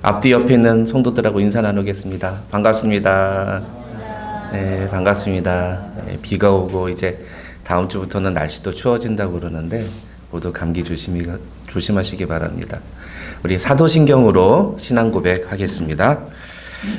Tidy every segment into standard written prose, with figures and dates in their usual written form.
앞뒤 옆에 있는 성도들하고 인사 나누겠습니다. 반갑습니다. 네, 반갑습니다. 네, 비가 오고 이제 다음 주부터는 날씨도 추워진다고 그러는데 모두 감기 조심하시기 바랍니다. 우리 사도신경으로 신앙 고백하겠습니다.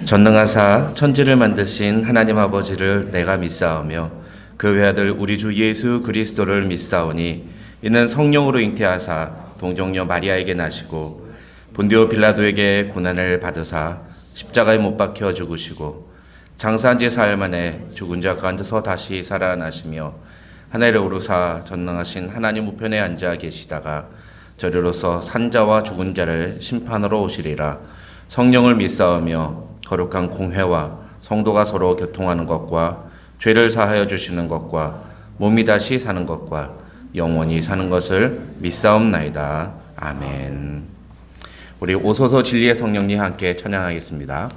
전능하사 천지를 만드신 하나님 아버지를 내가 믿사오며 그 외아들 우리 주 예수 그리스도를 믿사오니 이는 성령으로 잉태하사 동정녀 마리아에게 나시고 본디오 빌라도에게 고난을 받으사 십자가에 못 박혀 죽으시고 장사한 지 사흘 만에 죽은 자 가운데서 다시 살아나시며 하늘에 오르사 전능하신 하나님 우편에 앉아 계시다가 저리로서 산자와 죽은 자를 심판하러 오시리라. 성령을 믿사오며 거룩한 공회와 성도가 서로 교통하는 것과 죄를 사하여 주시는 것과 몸이 다시 사는 것과 영원히 사는 것을 믿사옵나이다. 아멘. 우리 오소서 진리의 성령님 함께 찬양하겠습니다.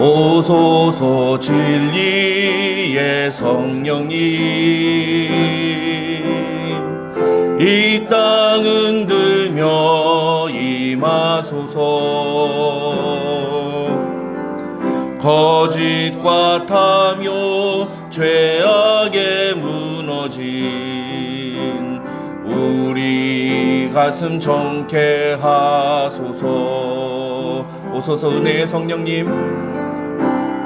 오소서 진리의 성령님 이 땅 흔들며 임하소서. 거짓과 탐욕 죄악에 무너진 우리 가슴 정케 하소서. 오소서 은혜의 성령님,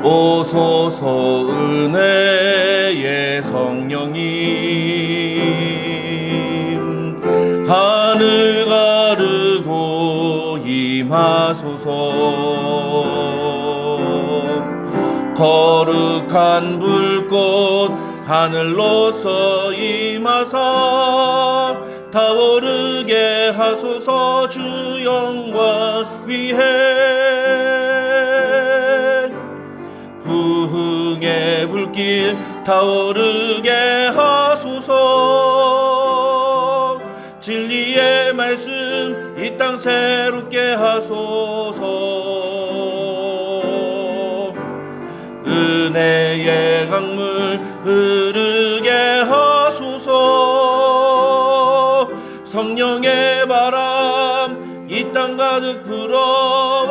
오소서 은혜의 성령님, 하늘 가르고 임하소서. 거룩한 불꽃 하늘로서 임하사 타오르게 하소서. 주 영광 위에 부흥의 불길 타오르게 하소서. 진리의 말씀 이 땅 새롭게 하소서. 은혜의 강물 흐르게 하소서. 성령의 바람 이 땅 가득 불어와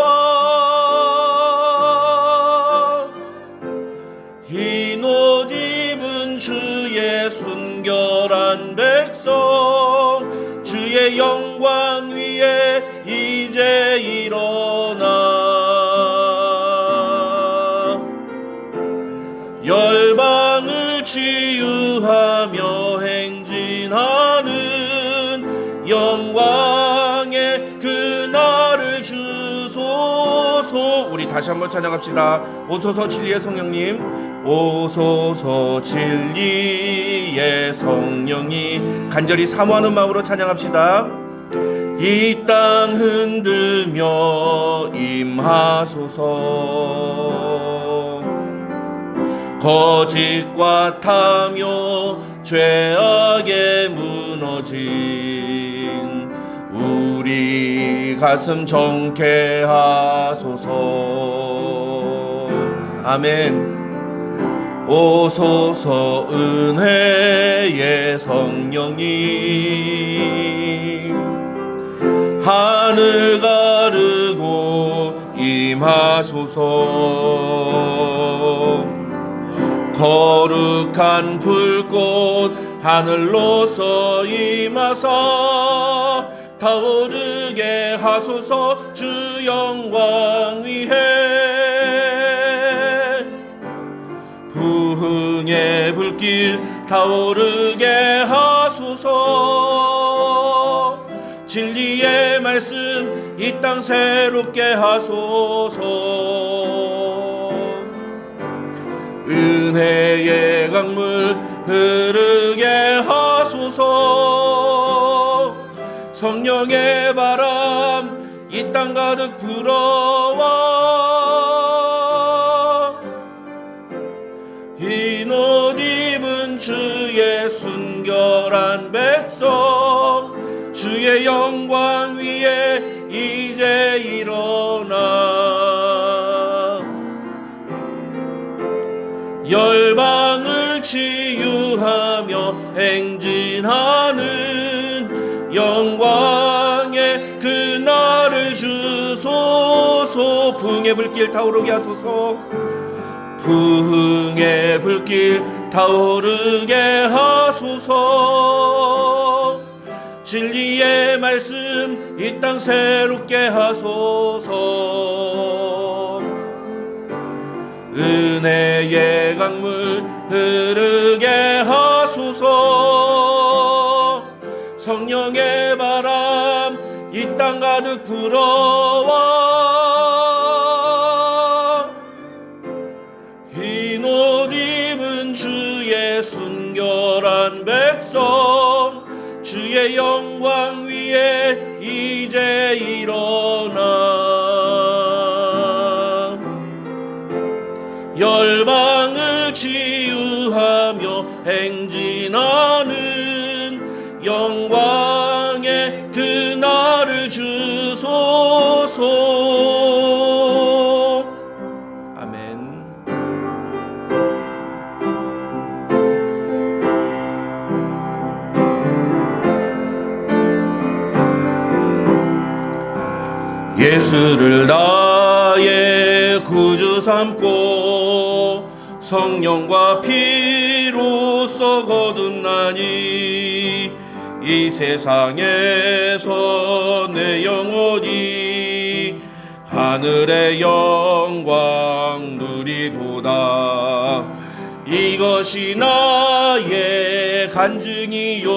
흰 옷 입은 주의 순결한 백성 주의 영광 위에 이제 일어나 열방을 치유하며 행진하는 영광의 그날을 주소서. 우리 다시 한번 찬양합시다. 오소서 진리의 성령님, 오소서 진리의 성령이 간절히 사모하는 마음으로 찬양합시다. 이 땅 흔들며 임하소서. 거짓과 탐욕 죄악에 무너진 우리 가슴 정케 하소서. 아멘. 오소서 은혜의 성령님, 하늘 가르고 임하소서. 거룩한 불꽃 하늘로서 임하사 타오르게 하소서. 주 영광 위에 부흥의 불길 타오르게 하소서. 진리의 말씀 이 땅 새롭게 하소서. 은혜의 강물 흐르게 하소서. 성령의 바람 이 땅 가득 불어와 흰 옷 입은 주의 순결한 백성 주의 영광 위에 이제 일어나 열방을 치유하며 행진하는 영광의 그날을 주소서. 부흥의 불길 타오르게 하소서. 부흥의 불길 타오르게 하소서. 진리의 말씀 이 땅 새롭게 하소서. 은혜의 강물 흐르게 하소서. 성령의 바람 이 땅 가득 불어와 흰 옷 입은 주의 순결한 백성 주의 영광 위에 이제 일어나 열방을 치유하며 행진하는 영광의 그날을 주소서. 아멘. 예수를 나의 구주 삼고 성령과 피로써 거듭나니 이 세상에서 내 영혼이 하늘의 영광 누리도다. 이것이 나의 간증이요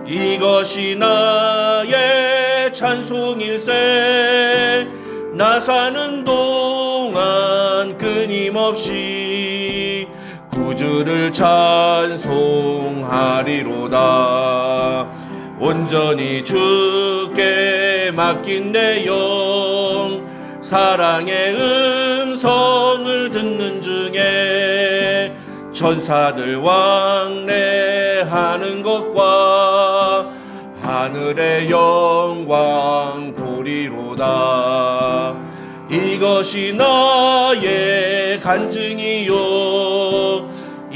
이것이 나의 찬송일세. 나 사는 동안 끊임없이 구주를 찬송하리로다. 온전히 주께 맡긴 내 영 사랑의 음성을 듣는 중에 천사들 왕래하는 것과 하늘의 영광 보리로다. 이것이 나의 간증이요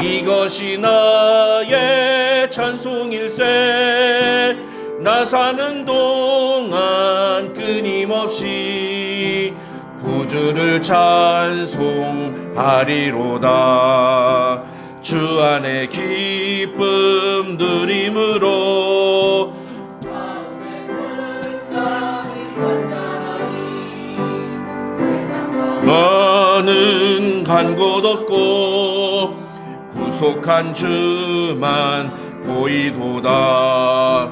이것이 나의 찬송일세. 나 사는 동안 끊임없이 구주를 찬송하리로다. 주 안에 기쁨 누림으로 너는 간 곳 없고 구속한 주만 보이도다.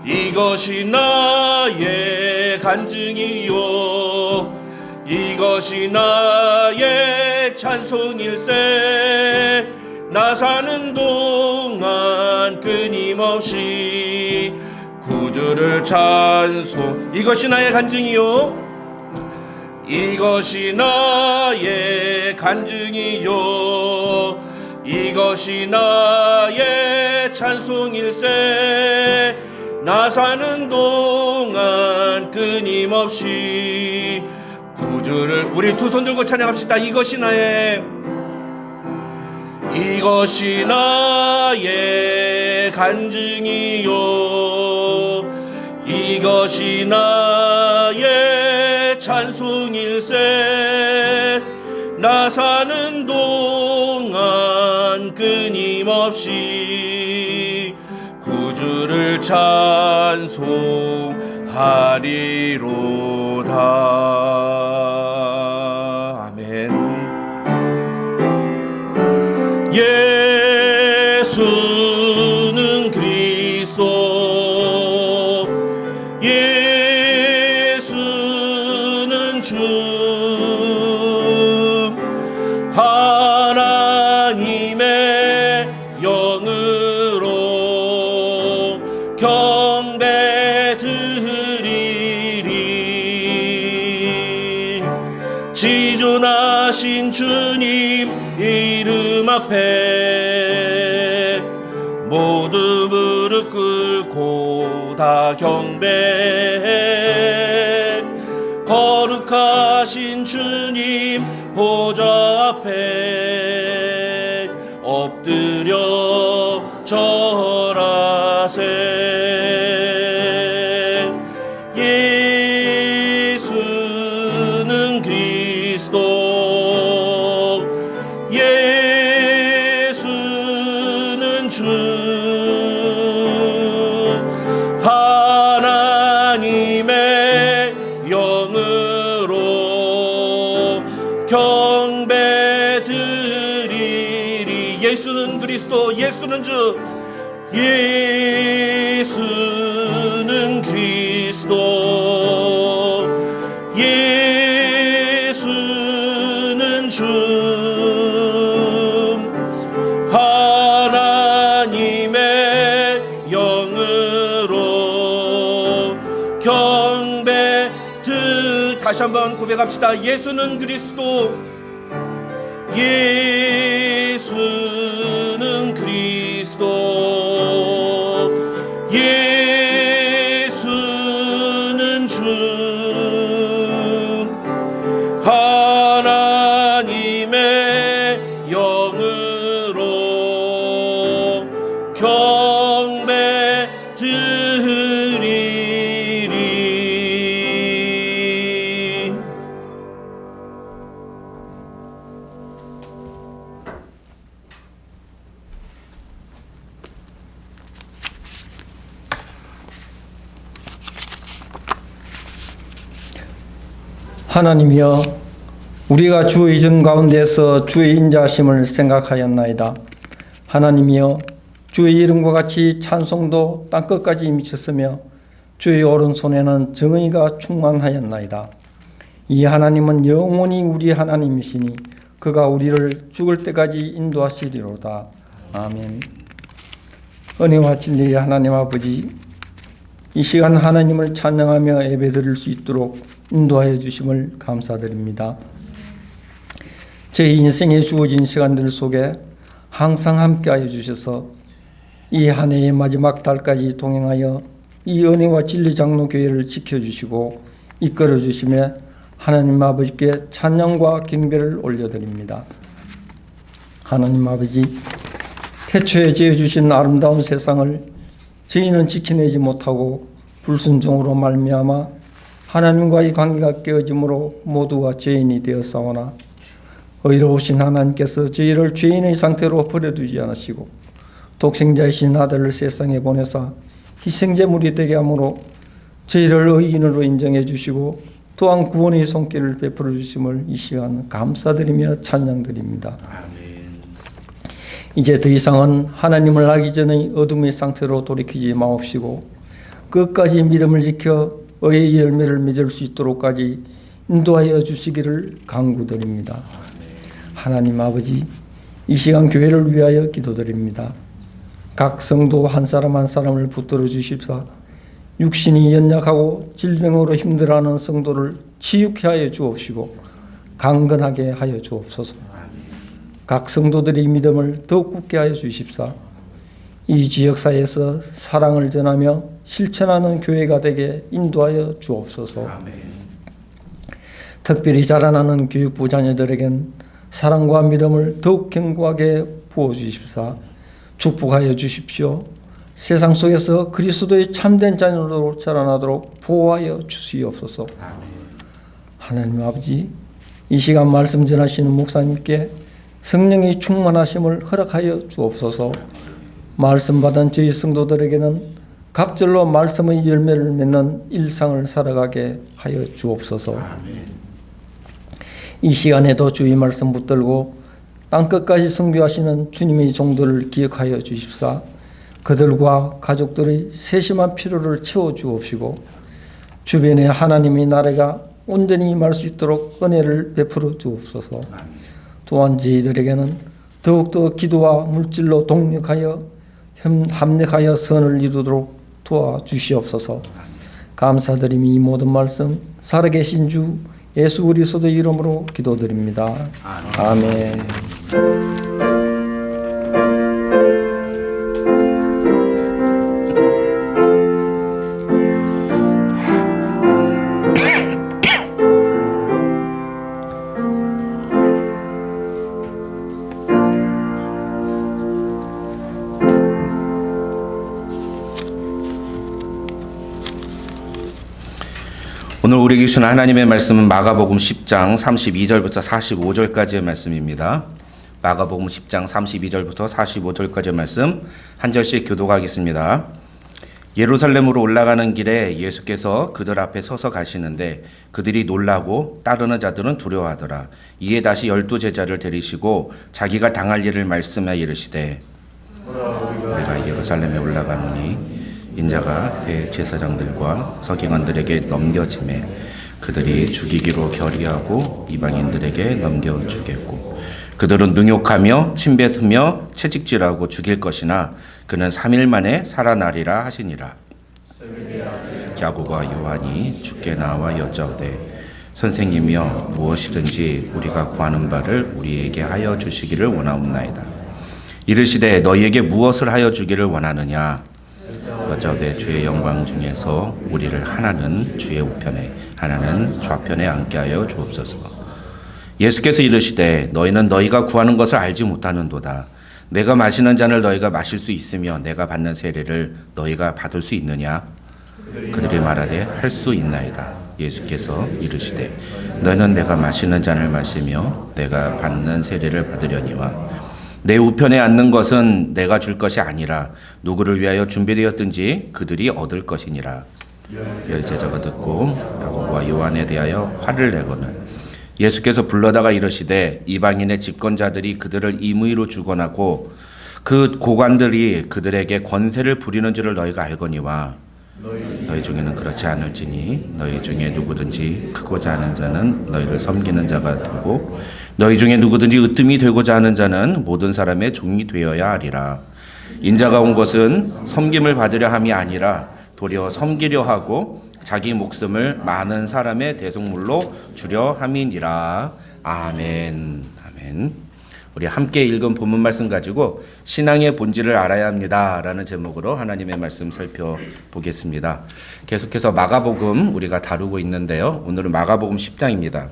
이것이 나의 간증이요 이것이 나의 찬송일세. 나 사는 동안 끊임없이 구주를 찬송. 이것이 나의 간증이요 이것이 나의 간증이요 이것이 나의 찬송일세. 나 사는 동안 끊임없이 구주를. 우리 두 손 들고 찬양합시다. 이것이 나의 간증이요 이것이 나의 찬송일세. 나 사는 동안 끊임없이 구주를 찬송하리로다. 아멘. 예수는 그리스도 예수는 주 하나님의 영으로 경배 드리리. 지존하신 주님 이름 앞에 모두 무릎 꿇고 다 경배해. 거룩하신 주님 보좌 앞에 엎드려 절하세. 예수는 그리스도, 예수는 주, 하나님의 영으로 경배 드리리. 예수는 그리스도, 예수는 주, 예수는 그리스도, 예수는 주, 하나님의 영으로 경배 다시 한번 고백합시다. 예수는 그리스도, 예수는 그리스도, 예수는 주, 하나님의 영으로 경배 드리리. 하나님이여, 우리가 주 의정 가운데서 주의 인자하심을 생각하였나이다. 하나님이여, 주의 이름과 같이 찬송도 땅끝까지 미쳤으며 주의 오른손에는 정의가 충만하였나이다. 이 하나님은 영원히 우리 하나님이시니 그가 우리를 죽을 때까지 인도하시리로다. 아멘. 은혜와 진리의 하나님 아버지, 이 시간 하나님을 찬양하며 예배드릴 수 있도록 인도하여 주심을 감사드립니다. 제 인생에 주어진 시간들 속에 항상 함께하여 주셔서 이 한 해의 마지막 달까지 동행하여 이 은혜와 진리 장로교회를 지켜주시고 이끌어 주시며 하나님 아버지께 찬양과 경배를 올려드립니다. 하나님 아버지, 태초에 지어주신 아름다운 세상을 저희는 지켜내지 못하고 불순종으로 말미암아 하나님과의 관계가 깨어짐으로 모두가 죄인이 되었사오나 의로우신 하나님께서 저희를 죄인의 상태로 버려두지 않으시고 독생자이신 아들을 세상에 보내사 희생제물이 되게 함으로 저희를 의인으로 인정해 주시고 또한 구원의 손길을 베풀어 주심을 이 시간 감사드리며 찬양드립니다. 이제 더 이상은 하나님을 알기 전의 어둠의 상태로 돌이키지 마옵시고 끝까지 믿음을 지켜 의의 열매를 맺을 수 있도록까지 인도하여 주시기를 간구드립니다. 하나님 아버지, 이 시간 교회를 위하여 기도드립니다. 각 성도 한 사람 한 사람을 붙들어 주십사 육신이 연약하고 질병으로 힘들어하는 성도를 치유케 하여 주옵시고 강건하게 하여 주옵소서. 각 성도들의 믿음을 더욱 굳게 하여 주십사 이 지역사회에서 사랑을 전하며 실천하는 교회가 되게 인도하여 주옵소서. 특별히 자라나는 교육부 자녀들에겐 사랑과 믿음을 더욱 견고하게 부어주십사 축복하여 주십시오. 세상 속에서 그리스도의 참된 자녀로 자라나도록 보호하여 주시옵소서. 하나님 아버지, 이 시간 말씀 전하시는 목사님께 성령의 충만하심을 허락하여 주옵소서. 말씀 받은 저희 성도들에게는 갑절로 말씀의 열매를 맺는 일상을 살아가게 하여 주옵소서. 이 시간에도 주의 말씀 붙들고 땅끝까지 선교하시는 주님의 종들을 기억하여 주십사 그들과 가족들의 세심한 필요를 채워주옵시고 주변에 하나님의 나라가 온전히 임할 수 있도록 은혜를 베풀어 주옵소서. 또한 저희들에게는 더욱더 기도와 물질로 동력하여 합력하여 선을 이루도록 도와주시옵소서. 감사드리며 이 모든 말씀 살아계신 주 예수 그리스도의 이름으로 기도드립니다. 아멘. 오늘 우리에게 주신 하나님의 말씀은 마가복음 10장 32절부터 45절까지의 말씀입니다. 마가복음 10장 32절부터 45절까지의 말씀 한 절씩 교독하겠습니다. 예루살렘으로 올라가는 길에 예수께서 그들 앞에 서서 가시는데 그들이 놀라고 따르는 자들은 두려워하더라. 이에 다시 12 제자를 데리시고 자기가 당할 일을 말씀하여 이르시되 우리가 예루살렘에 올라가노니 인자가 대제사장들과 서기관들에게 넘겨짐에 그들이 죽이기로 결의하고 이방인들에게 넘겨주겠고 그들은 능욕하며 침뱉으며 채찍질하고 죽일 것이나 그는 3일 만에 살아나리라 하시니라. 야고보와 요한이 주께 나와 여짜오되 선생님이여 무엇이든지 우리가 구하는 바를 우리에게 하여 주시기를 원하옵나이다. 이르시되 너희에게 무엇을 하여 주기를 원하느냐. 여짜오되 주의 영광 중에서 우리를 하나는 주의 우편에 하나는 좌편에 앉게 하여 주옵소서. 예수께서 이르시되 너희는 너희가 구하는 것을 알지 못하는도다. 내가 마시는 잔을 너희가 마실 수 있으며 내가 받는 세례를 너희가 받을 수 있느냐. 그들이 말하되 할 수 있나이다. 예수께서 이르시되 너희는 내가 마시는 잔을 마시며 내가 받는 세례를 받으려니와 내 우편에 앉는 것은 내가 줄 것이 아니라 누구를 위하여 준비되었든지 그들이 얻을 것이니라. 열 제자가 듣고 야고보와 요한에 대하여 화를 내거늘 예수께서 불러다가 이르시되 이방인의 집권자들이 그들을 임의로 주관하고 그 고관들이 그들에게 권세를 부리는 줄을 너희가 알거니와 너희 중에는 그렇지 않을지니 너희 중에 누구든지 크고자 하는 자는 너희를 섬기는 자가 되고 너희 중에 누구든지 으뜸이 되고자 하는 자는 모든 사람의 종이 되어야 하리라. 인자가 온 것은 섬김을 받으려 함이 아니라 도리어 섬기려 하고 자기 목숨을 많은 사람의 대속물로 주려 함이니라. 아멘. 아멘. 우리 함께 읽은 본문 말씀 가지고 신앙의 본질을 알아야 합니다 라는 제목으로 하나님의 말씀 살펴보겠습니다. 계속해서 마가복음 우리가 다루고 있는데요. 오늘은 마가복음 10장입니다.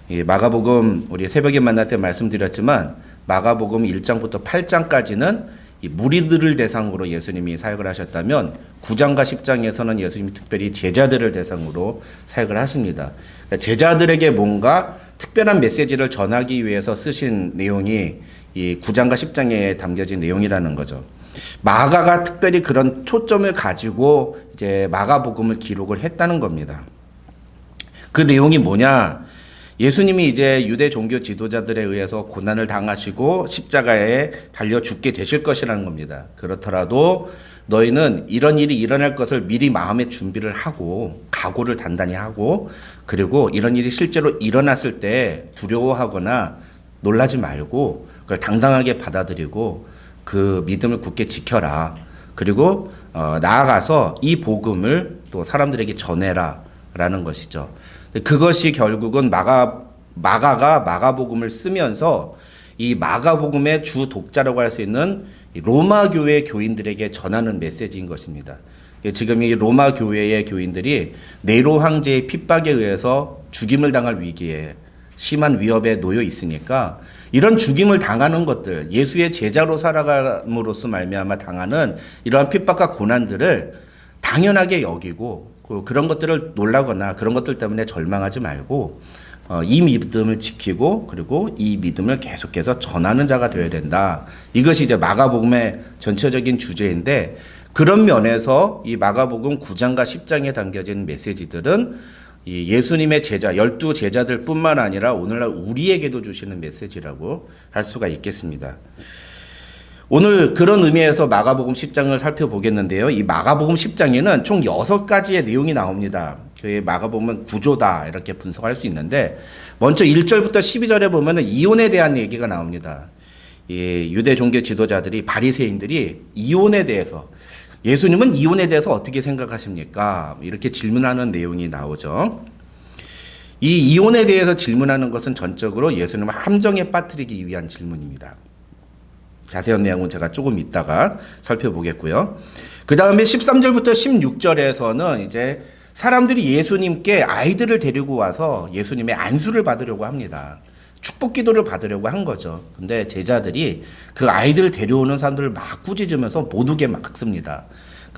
이 마가복음 우리 새벽에 만날 때 말씀드렸지만 마가복음 1장부터 8장까지는 이 무리들을 대상으로 예수님이 사역을 하셨다면 9장과 10장에서는 예수님이 특별히 제자들을 대상으로 사역을 하십니다. 그러니까 제자들에게 뭔가 특별한 메시지를 전하기 위해서 쓰신 내용이 이 9장과 10장에 담겨진 내용이라는 거죠. 마가가 특별히 그런 초점을 가지고 이제 마가복음을 기록을 했다는 겁니다. 그 내용이 뭐냐? 예수님이 이제 유대 종교 지도자들에 의해서 고난을 당하시고 십자가에 달려 죽게 되실 것이라는 겁니다. 그렇더라도 너희는 이런 일이 일어날 것을 미리 마음의 준비를 하고 각오를 단단히 하고 그리고 이런 일이 실제로 일어났을 때 두려워하거나 놀라지 말고 그걸 당당하게 받아들이고 그 믿음을 굳게 지켜라. 그리고 나아가서 이 복음을 또 사람들에게 전해라 라는 것이죠. 그것이 결국은 마가가 마가복음을 쓰면서 이 마가복음의 주 독자라고 할 수 있는 로마 교회 교인들에게 전하는 메시지인 것입니다. 지금 이 로마 교회의 교인들이 네로 황제의 핍박에 의해서 죽임을 당할 위기에 심한 위협에 놓여 있으니까 이런 죽임을 당하는 것들, 예수의 제자로 살아감으로써 말미암아 당하는 이러한 핍박과 고난들을 당연하게 여기고 그런 것들을 놀라거나 그런 것들 때문에 절망하지 말고 이 믿음을 지키고 그리고 이 믿음을 계속해서 전하는 자가 되어야 된다. 이것이 이제 마가복음의 전체적인 주제인데 그런 면에서 이 마가복음 9장과 10장에 담겨진 메시지들은 이 예수님의 제자, 12 제자들 뿐만 아니라 오늘날 우리에게도 주시는 메시지라고 할 수가 있겠습니다. 오늘 그런 의미에서 마가복음 10장을 살펴보겠는데요. 이 마가복음 10장에는 총 6가지의 내용이 나옵니다. 그 마가복음은 구조다 이렇게 분석할 수 있는데 먼저 1절부터 12절에 보면은 이혼에 대한 얘기가 나옵니다. 이 유대 종교 지도자들이 바리새인들이 이혼에 대해서 예수님은 이혼에 대해서 어떻게 생각하십니까? 이렇게 질문하는 내용이 나오죠. 이 이혼에 대해서 질문하는 것은 전적으로 예수님을 함정에 빠뜨리기 위한 질문입니다. 자세한 내용은 제가 조금 이따가 살펴보겠고요. 그 다음에 13절부터 16절에서는 이제 사람들이 예수님께 아이들을 데리고 와서 예수님의 안수를 받으려고 합니다. 축복 기도를 받으려고 한 거죠. 근데 제자들이 그 아이들을 데려오는 사람들을 막 꾸짖으면서 못 오게 막 씁니다.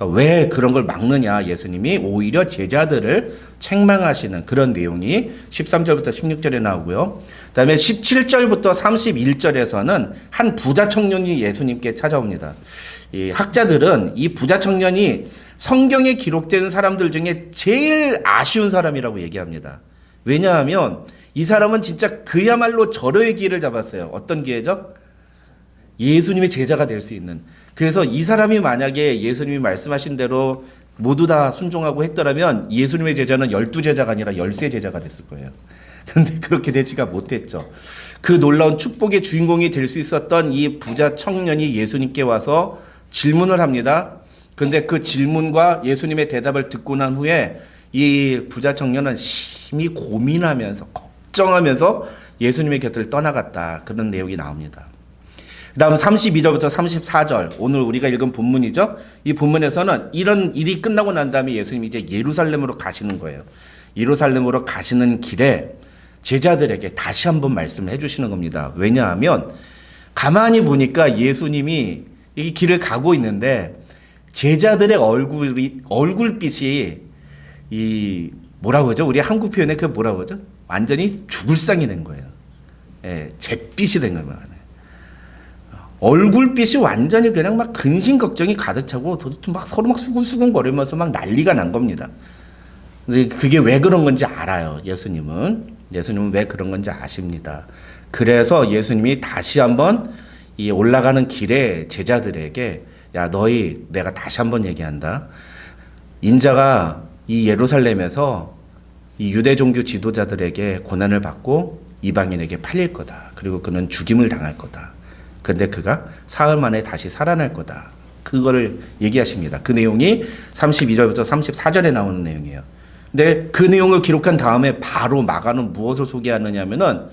그러니까 왜 그런 걸 막느냐, 예수님이 오히려 제자들을 책망하시는 그런 내용이 13절부터 16절에 나오고요. 그다음에 17절부터 31절에서는 한 부자 청년이 예수님께 찾아옵니다. 이 학자들은 이 부자 청년이 성경에 기록된 사람들 중에 제일 아쉬운 사람이라고 얘기합니다. 왜냐하면 이 사람은 진짜 그야말로 절호의 기회를 잡았어요. 어떤 기회죠? 예수님의 제자가 될 수 있는. 그래서 이 사람이 만약에 예수님이 말씀하신 대로 모두 다 순종하고 했더라면 예수님의 제자는 12제자가 아니라 13제자가 됐을 거예요. 그런데 그렇게 되지가 못했죠. 그 놀라운 축복의 주인공이 될 수 있었던 이 부자 청년이 예수님께 와서 질문을 합니다. 그런데 그 질문과 예수님의 대답을 듣고 난 후에 이 부자 청년은 심히 고민하면서 걱정하면서 예수님의 곁을 떠나갔다. 그런 내용이 나옵니다. 그 다음 32절부터 34절, 오늘 우리가 읽은 본문이죠. 이 본문에서는 이런 일이 끝나고 난 다음에 예수님이 이제 예루살렘으로 가시는 거예요. 예루살렘으로 가시는 길에 제자들에게 다시 한번 말씀을 해주시는 겁니다. 왜냐하면 가만히 보니까 예수님이 이 길을 가고 있는데 제자들의 얼굴빛이 이 뭐라고 하죠? 우리 한국 표현에 그 뭐라고 하죠? 완전히 죽을 상이 된 거예요. 예, 잿빛이 된 거예요. 얼굴빛이 완전히 그냥 막 근심 걱정이 가득 차고 막 서로 막 수근수근 거리면서 막 난리가 난 겁니다. 근데 그게 왜 그런 건지 알아요. 예수님은 왜 그런 건지 아십니다. 그래서 예수님이 다시 한번 이 올라가는 길에 제자들에게 야, 너희 내가 다시 한번 얘기한다. 인자가 이 예루살렘에서 이 유대 종교 지도자들에게 고난을 받고 이방인에게 팔릴 거다. 그리고 그는 죽임을 당할 거다. 근데 그가 사흘 만에 다시 살아날 거다. 그거를 얘기하십니다. 그 내용이 32절부터 34절에 나오는 내용이에요. 근데 그 내용을 기록한 다음에 바로 마가는 무엇을 소개하느냐면은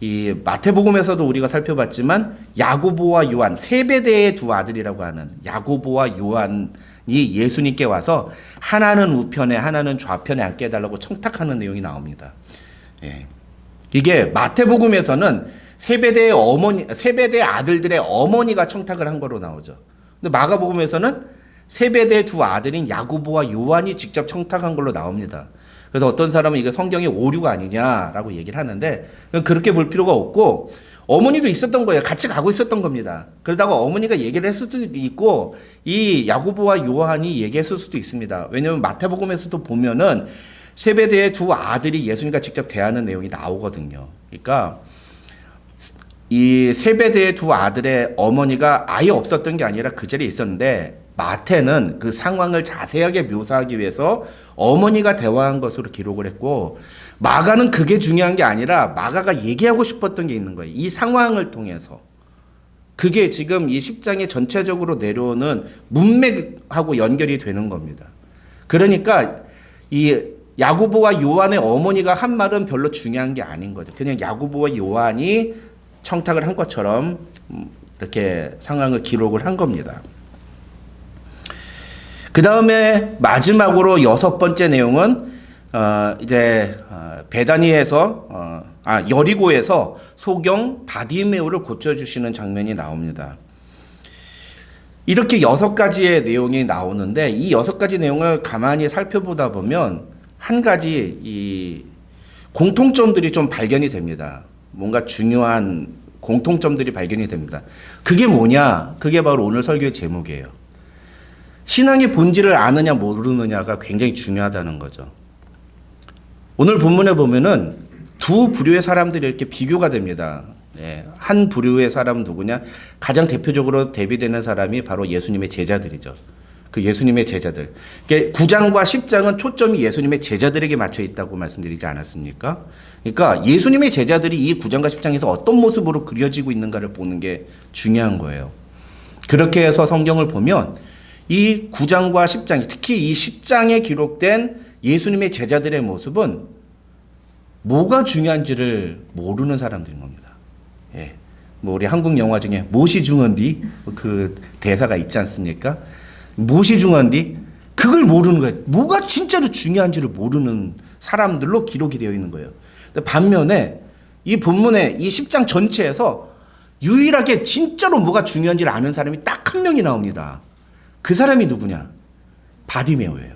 이 마태복음에서도 우리가 살펴봤지만 야고보와 요한, 세베대의 두 아들이라고 하는 야고보와 요한이 예수님께 와서 하나는 우편에 하나는 좌편에 앉게 해달라고 청탁하는 내용이 나옵니다. 예. 이게 마태복음에서는 세베대의 아들들의 어머니가 청탁을 한 거로 나오죠. 근데 마가복음에서는 세베대의 두 아들인 야고보와 요한이 직접 청탁한 걸로 나옵니다. 그래서 어떤 사람은 이게 성경의 오류가 아니냐라고 얘기를 하는데 그렇게 볼 필요가 없고 어머니도 있었던 거예요. 같이 가고 있었던 겁니다. 그러다가 어머니가 얘기를 했을 수도 있고 이 야고보와 요한이 얘기했을 수도 있습니다. 왜냐하면 마태복음에서도 보면은 세베대의 두 아들이 예수님과 직접 대하는 내용이 나오거든요. 그러니까 이 세베대의 두 아들의 어머니가 아예 없었던 게 아니라 그 자리에 있었는데 마태는 그 상황을 자세하게 묘사하기 위해서 어머니가 대화한 것으로 기록을 했고 마가는 그게 중요한 게 아니라 마가가 얘기하고 싶었던 게 있는 거예요. 이 상황을 통해서. 그게 지금 이 10장에 전체적으로 내려오는 문맥하고 연결이 되는 겁니다. 그러니까 이 야고보와 요한의 어머니가 한 말은 별로 중요한 게 아닌 거죠. 그냥 야고보와 요한이 청탁을 한 것처럼 이렇게 상황을 기록을 한 겁니다. 그 다음에 마지막으로 6번째 내용은 베다니에서 여리고에서 소경 바디메오를 고쳐주시는 장면이 나옵니다. 이렇게 6가지의 내용이 나오는데 이 6가지 내용을 가만히 살펴보다 보면 한 가지 이 공통점들이 좀 발견이 됩니다. 뭔가 중요한 공통점들이 발견이 됩니다. 그게 뭐냐? 그게 바로 오늘 설교의 제목이에요. 신앙의 본질을 아느냐 모르느냐가 굉장히 중요하다는 거죠. 오늘 본문에 보면은 두 부류의 사람들이 이렇게 비교가 됩니다. 한 부류의 사람은 누구냐? 가장 대표적으로 대비되는 사람이 바로 예수님의 제자들이죠. 그 예수님의 제자들. 9장과 10장은 초점이 예수님의 제자들에게 맞춰 있다고 말씀드리지 않았습니까? 그러니까 예수님의 제자들이 이 9장과 10장에서 어떤 모습으로 그려지고 있는가를 보는 게 중요한 거예요. 그렇게 해서 성경을 보면 이 9장과 10장, 특히 이 10장에 기록된 예수님의 제자들의 모습은 뭐가 중요한지를 모르는 사람들인 겁니다. 예. 뭐 우리 한국 영화 중에 무엇이 중요한디 그 대사가 있지 않습니까? 무엇이 중요한디 그걸 모르는 거예요. 뭐가 진짜로 중요한지를 모르는 사람들로 기록이 되어 있는 거예요. 반면에 이 본문의 이 10장 전체에서 유일하게 진짜로 뭐가 중요한지를 아는 사람이 딱 한 명이 나옵니다. 그 사람이 누구냐? 바디메오예요.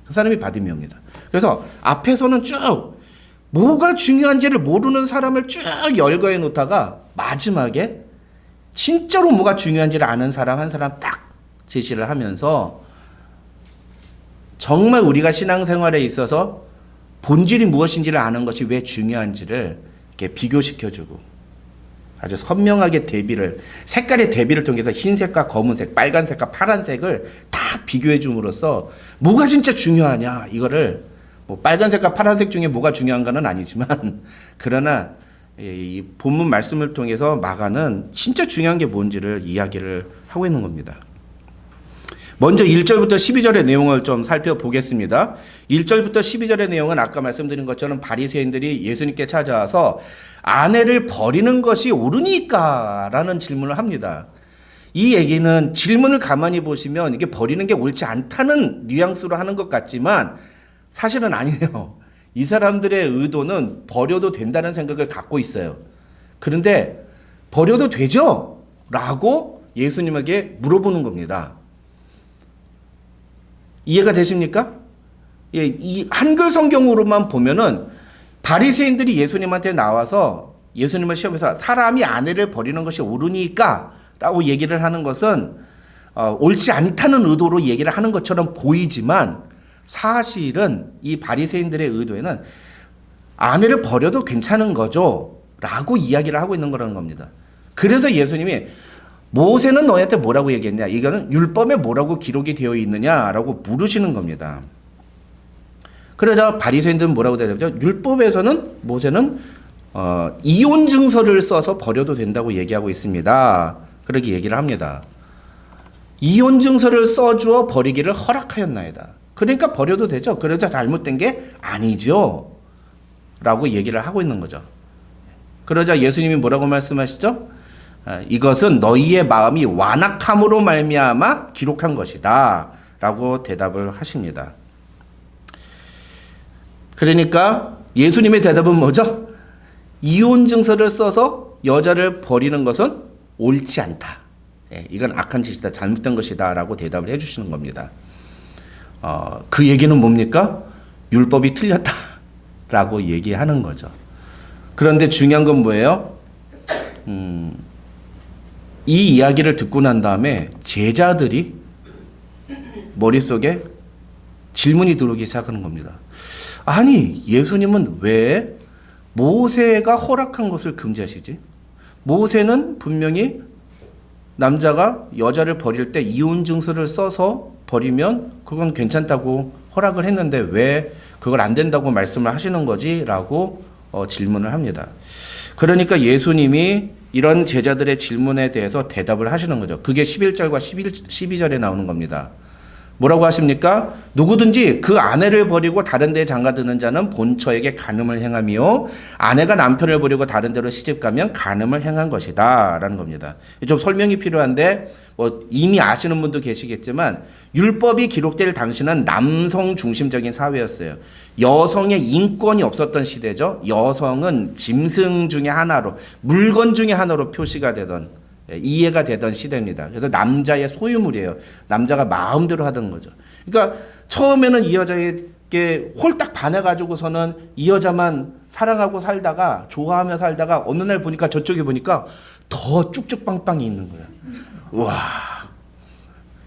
그 사람이 바디메오입니다. 그래서 앞에서는 쭉 뭐가 중요한지를 모르는 사람을 쭉 열거해 놓다가 마지막에 진짜로 뭐가 중요한지를 아는 사람 한 사람 딱 제시를 하면서 정말 우리가 신앙생활에 있어서 본질이 무엇인지를 아는 것이 왜 중요한지를 이렇게 비교시켜주고 아주 선명하게 색깔의 대비를 통해서 흰색과 검은색, 빨간색과 파란색을 다 비교해 줌으로써 뭐가 진짜 중요하냐 이거를 뭐 빨간색과 파란색 중에 뭐가 중요한가는 아니지만 그러나 이 본문 말씀을 통해서 마가는 진짜 중요한 게 뭔지를 이야기를 하고 있는 겁니다. 먼저 1절부터 12절의 내용을 좀 살펴보겠습니다. 1절부터 12절의 내용은 아까 말씀드린 것처럼 바리새인들이 예수님께 찾아와서 아내를 버리는 것이 옳으니까? 라는 질문을 합니다. 이 얘기는 질문을 가만히 보시면 이게 버리는 게 옳지 않다는 뉘앙스로 하는 것 같지만 사실은 아니에요. 이 사람들의 의도는 버려도 된다는 생각을 갖고 있어요. 그런데 버려도 되죠? 라고 예수님에게 물어보는 겁니다. 이해가 되십니까? 예, 이 한글 성경으로만 보면은 바리새인들이 예수님한테 나와서 예수님을 시험해서 사람이 아내를 버리는 것이 옳으니까 라고 얘기를 하는 것은 옳지 않다는 의도로 얘기를 하는 것처럼 보이지만 사실은 이 바리새인들의 의도에는 아내를 버려도 괜찮은 거죠 라고 이야기를 하고 있는 거라는 겁니다. 그래서 예수님이 모세는 너희한테 뭐라고 얘기했냐? 이거는 율법에 뭐라고 기록이 되어 있느냐라고 물으시는 겁니다. 그러자 바리새인들은 뭐라고 대답하죠? 율법에서는 모세는 이혼 증서를 써서 버려도 된다고 얘기하고 있습니다. 그렇게 얘기를 합니다. 이혼 증서를 써주어 버리기를 허락하였나이다. 그러니까 버려도 되죠. 그래도 잘못된 게 아니죠. 라고 얘기를 하고 있는 거죠. 그러자 예수님이 뭐라고 말씀하시죠? 이것은 너희의 마음이 완악함으로 말미암아 기록한 것이다 라고 대답을 하십니다. 그러니까 예수님의 대답은 뭐죠? 이혼 증서를 써서 여자를 버리는 것은 옳지 않다. 이건 악한 짓이다, 잘못된 것이다 라고 대답을 해주시는 겁니다. 그 얘기는 뭡니까? 율법이 틀렸다 라고 얘기하는 거죠. 그런데 중요한 건 뭐예요? 이 이야기를 듣고 난 다음에 제자들이 머릿속에 질문이 들어오기 시작하는 겁니다. 아니, 예수님은 왜 모세가 허락한 것을 금지하시지? 모세는 분명히 남자가 여자를 버릴 때 이혼 증서를 써서 버리면 그건 괜찮다고 허락을 했는데 왜 그걸 안 된다고 말씀을 하시는 거지? 라고 질문을 합니다. 그러니까 예수님이 이런 제자들의 질문에 대해서 대답을 하시는 거죠. 그게 11절과 12절에 나오는 겁니다. 뭐라고 하십니까? 누구든지 그 아내를 버리고 다른 데에 장가드는 자는 본처에게 간음을 행하며 아내가 남편을 버리고 다른 데로 시집가면 간음을 행한 것이다 라는 겁니다. 좀 설명이 필요한데 이미 아시는 분도 계시겠지만 율법이 기록될 당시는 남성 중심적인 사회였어요. 여성의 인권이 없었던 시대죠. 여성은 짐승 중에 하나로, 물건 중에 하나로 표시가 되던, 이해가 되던 시대입니다. 그래서 남자의 소유물이에요. 남자가 마음대로 하던 거죠. 그러니까 처음에는 이 여자에게 홀딱 반해가지고서는 이 여자만 사랑하고 살다가, 좋아하며 살다가 어느 날 보니까 저쪽에 보니까 더 쭉쭉빵빵이 있는 거예요. 우와.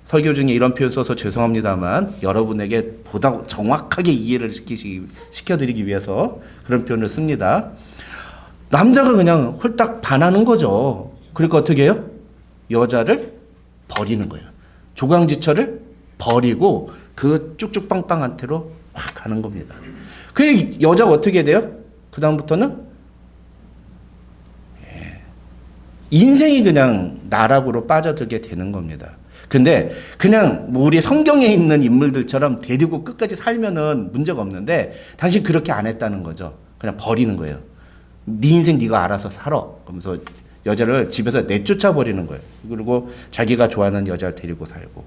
설교 중에 이런 표현 써서 죄송합니다만 여러분에게 보다 정확하게 이해를 시켜드리기 위해서 그런 표현을 씁니다. 남자가 그냥 홀딱 반하는 거죠. 그러니까 어떻게 해요? 여자를 버리는 거예요. 조강지처를 버리고 그 쭉쭉빵빵한 태로 확 가는 겁니다. 그 여자가 어떻게 돼요? 그 다음부터는 인생이 그냥 나락으로 빠져들게 되는 겁니다. 근데 그냥 뭐 우리 성경에 있는 인물들처럼 데리고 끝까지 살면은 문제가 없는데 당신 그렇게 안 했다는 거죠. 그냥 버리는 거예요. 네 인생 네가 알아서 살아. 그러면서 여자를 집에서 내쫓아 버리는 거예요. 그리고 자기가 좋아하는 여자를 데리고 살고.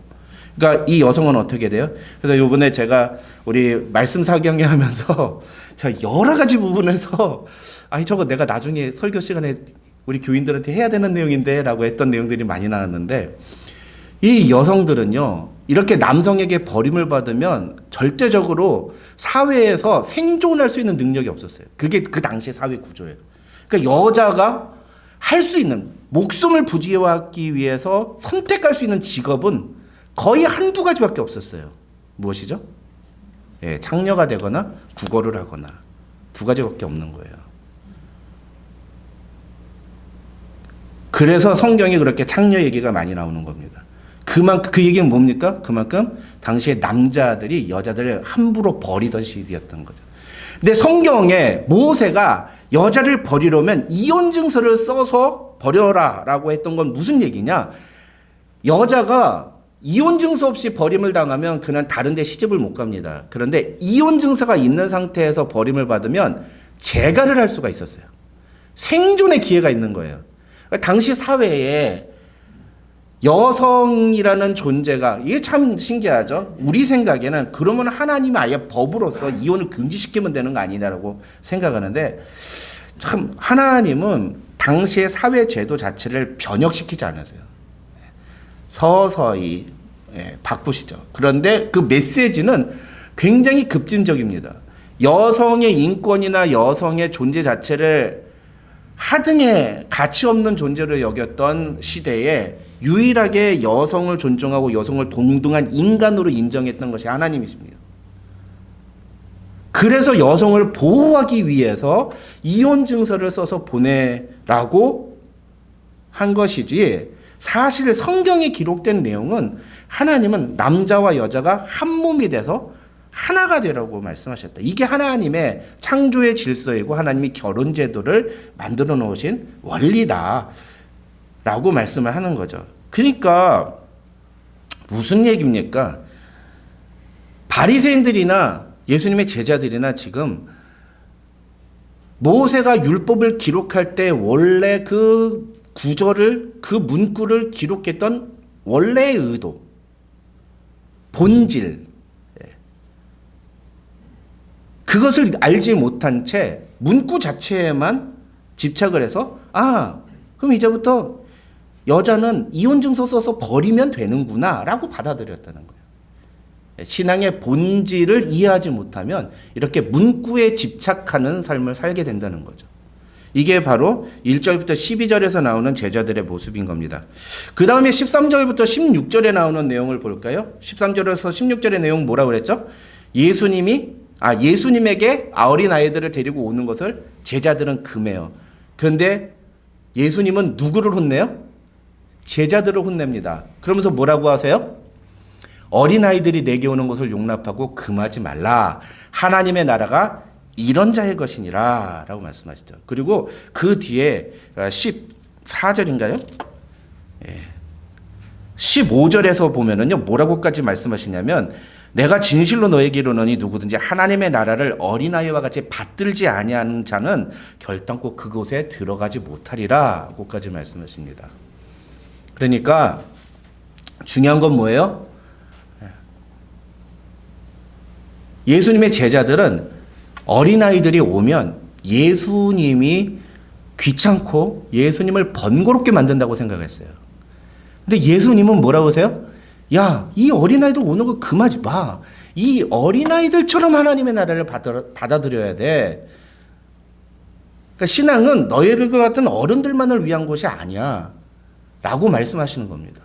그러니까 이 여성은 어떻게 돼요? 그래서 이번에 제가 우리 말씀 사경에 하면서 제가 여러 가지 부분에서 아니 저거 내가 나중에 설교 시간에 우리 교인들한테 해야 되는 내용인데 라고 했던 내용들이 많이 나왔는데 이 여성들은요, 이렇게 남성에게 버림을 받으면 절대적으로 사회에서 생존할 수 있는 능력이 없었어요. 그게 그 당시의 사회 구조예요. 그러니까 여자가 할 수 있는, 목숨을 부지하기 위해서 선택할 수 있는 직업은 거의 한두 가지밖에 없었어요. 무엇이죠? 예, 창녀가 되거나 구걸을 하거나 두 가지밖에 없는 거예요. 그래서 성경이 그렇게 창녀 얘기가 많이 나오는 겁니다. 그 얘기는 뭡니까? 그만큼 당시에 남자들이 여자들을 함부로 버리던 시대였던 거죠. 근데 성경에 모세가 여자를 버리려면 이혼 증서를 써서 버려라 라고 했던 건 무슨 얘기냐? 여자가 이혼 증서 없이 버림을 당하면 그는 다른 데 시집을 못 갑니다. 그런데 이혼 증서가 있는 상태에서 버림을 받으면 재가를 할 수가 있었어요. 생존의 기회가 있는 거예요. 당시 사회에 여성이라는 존재가, 이게 참 신기하죠. 우리 생각에는 그러면 하나님이 아예 법으로서 이혼을 금지시키면 되는 거 아니냐라고 생각하는데, 참 하나님은 당시의 사회 제도 자체를 변혁시키지 않으세요. 서서히 바꾸시죠. 그런데 그 메시지는 굉장히 급진적입니다. 여성의 인권이나 여성의 존재 자체를 하등의 가치 없는 존재로 여겼던 시대에 유일하게 여성을 존중하고 여성을 동등한 인간으로 인정했던 것이 하나님이십니다. 그래서 여성을 보호하기 위해서 이혼 증서를 써서 보내라고 한 것이지, 사실 성경에 기록된 내용은 하나님은 남자와 여자가 한 몸이 돼서 하나가 되라고 말씀하셨다. 이게 하나님의 창조의 질서이고 하나님이 결혼 제도를 만들어 놓으신 원리다 라고 말씀을 하는 거죠. 그러니까 무슨 얘기입니까? 바리새인들이나 예수님의 제자들이나 지금 모세가 율법을 기록할 때 원래 그 구절을, 그 문구를 기록했던 원래의 의도, 본질, 그것을 알지 못한 채 문구 자체에만 집착을 해서, 그럼 이제부터 여자는 이혼 증서 써서 버리면 되는구나 라고 받아들였다는 거예요. 신앙의 본질을 이해하지 못하면 이렇게 문구에 집착하는 삶을 살게 된다는 거죠. 이게 바로 1절부터 12절에서 나오는 제자들의 모습인 겁니다. 그 다음에 13절부터 16절에 나오는 내용을 볼까요? 13절에서 16절의 내용 뭐라고 그랬죠? 예수님에게 어린 아이들을 데리고 오는 것을 제자들은 금해요. 그런데 예수님은 누구를 혼내요? 제자들을 혼냅니다. 그러면서 뭐라고 하세요? 어린아이들이 내게 오는 것을 용납하고 금하지 말라. 하나님의 나라가 이런 자의 것이니라 라고 말씀하시죠. 그리고 그 뒤에 14절인가요? 15절에서 보면은요, 뭐라고까지 말씀하시냐면, 내가 진실로 너에게 이르노니 누구든지 하나님의 나라를 어린아이와 같이 받들지 아니하는 자는 결단코 그곳에 들어가지 못하리라고까지 말씀하십니다. 그러니까 중요한 건 뭐예요? 예수님의 제자들은 어린아이들이 오면 예수님이 귀찮고 예수님을 번거롭게 만든다고 생각했어요. 근데 예수님은 뭐라고 하세요? 야, 이 어린아이들 오는 거 금하지 마. 이 어린아이들처럼 하나님의 나라를 받아들여야 돼. 그러니까 신앙은 너희들 같은 어른들만을 위한 것이 아니야 라고 말씀하시는 겁니다.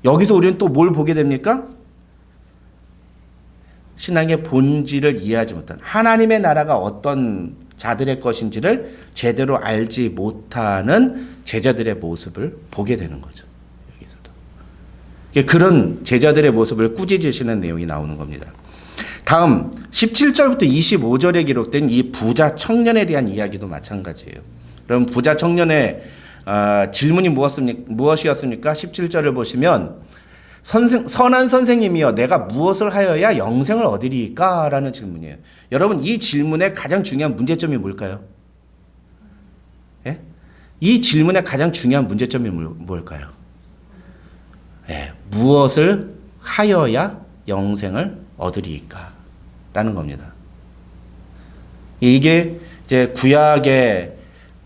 여기서 우리는 또 뭘 보게 됩니까? 신앙의 본질을 이해하지 못한, 하나님의 나라가 어떤 자들의 것인지를 제대로 알지 못하는 제자들의 모습을 보게 되는 거죠. 여기서도 그런 제자들의 모습을 꾸짖으시는 내용이 나오는 겁니다. 다음 17절부터 25절에 기록된 이 부자 청년에 대한 이야기도 마찬가지예요. 그럼 부자 청년의 질문이 무엇이었습니까? 17절을 보시면, 선한 선생님이여, 내가 무엇을 하여야 영생을 얻으리까? 라는 질문이에요. 여러분, 이 질문의 가장 중요한 문제점이 뭘까요? 예? 이 질문의 가장 중요한 문제점이 뭘까요? 예, 무엇을 하여야 영생을 얻으리까? 라는 겁니다. 이게 이제 구약의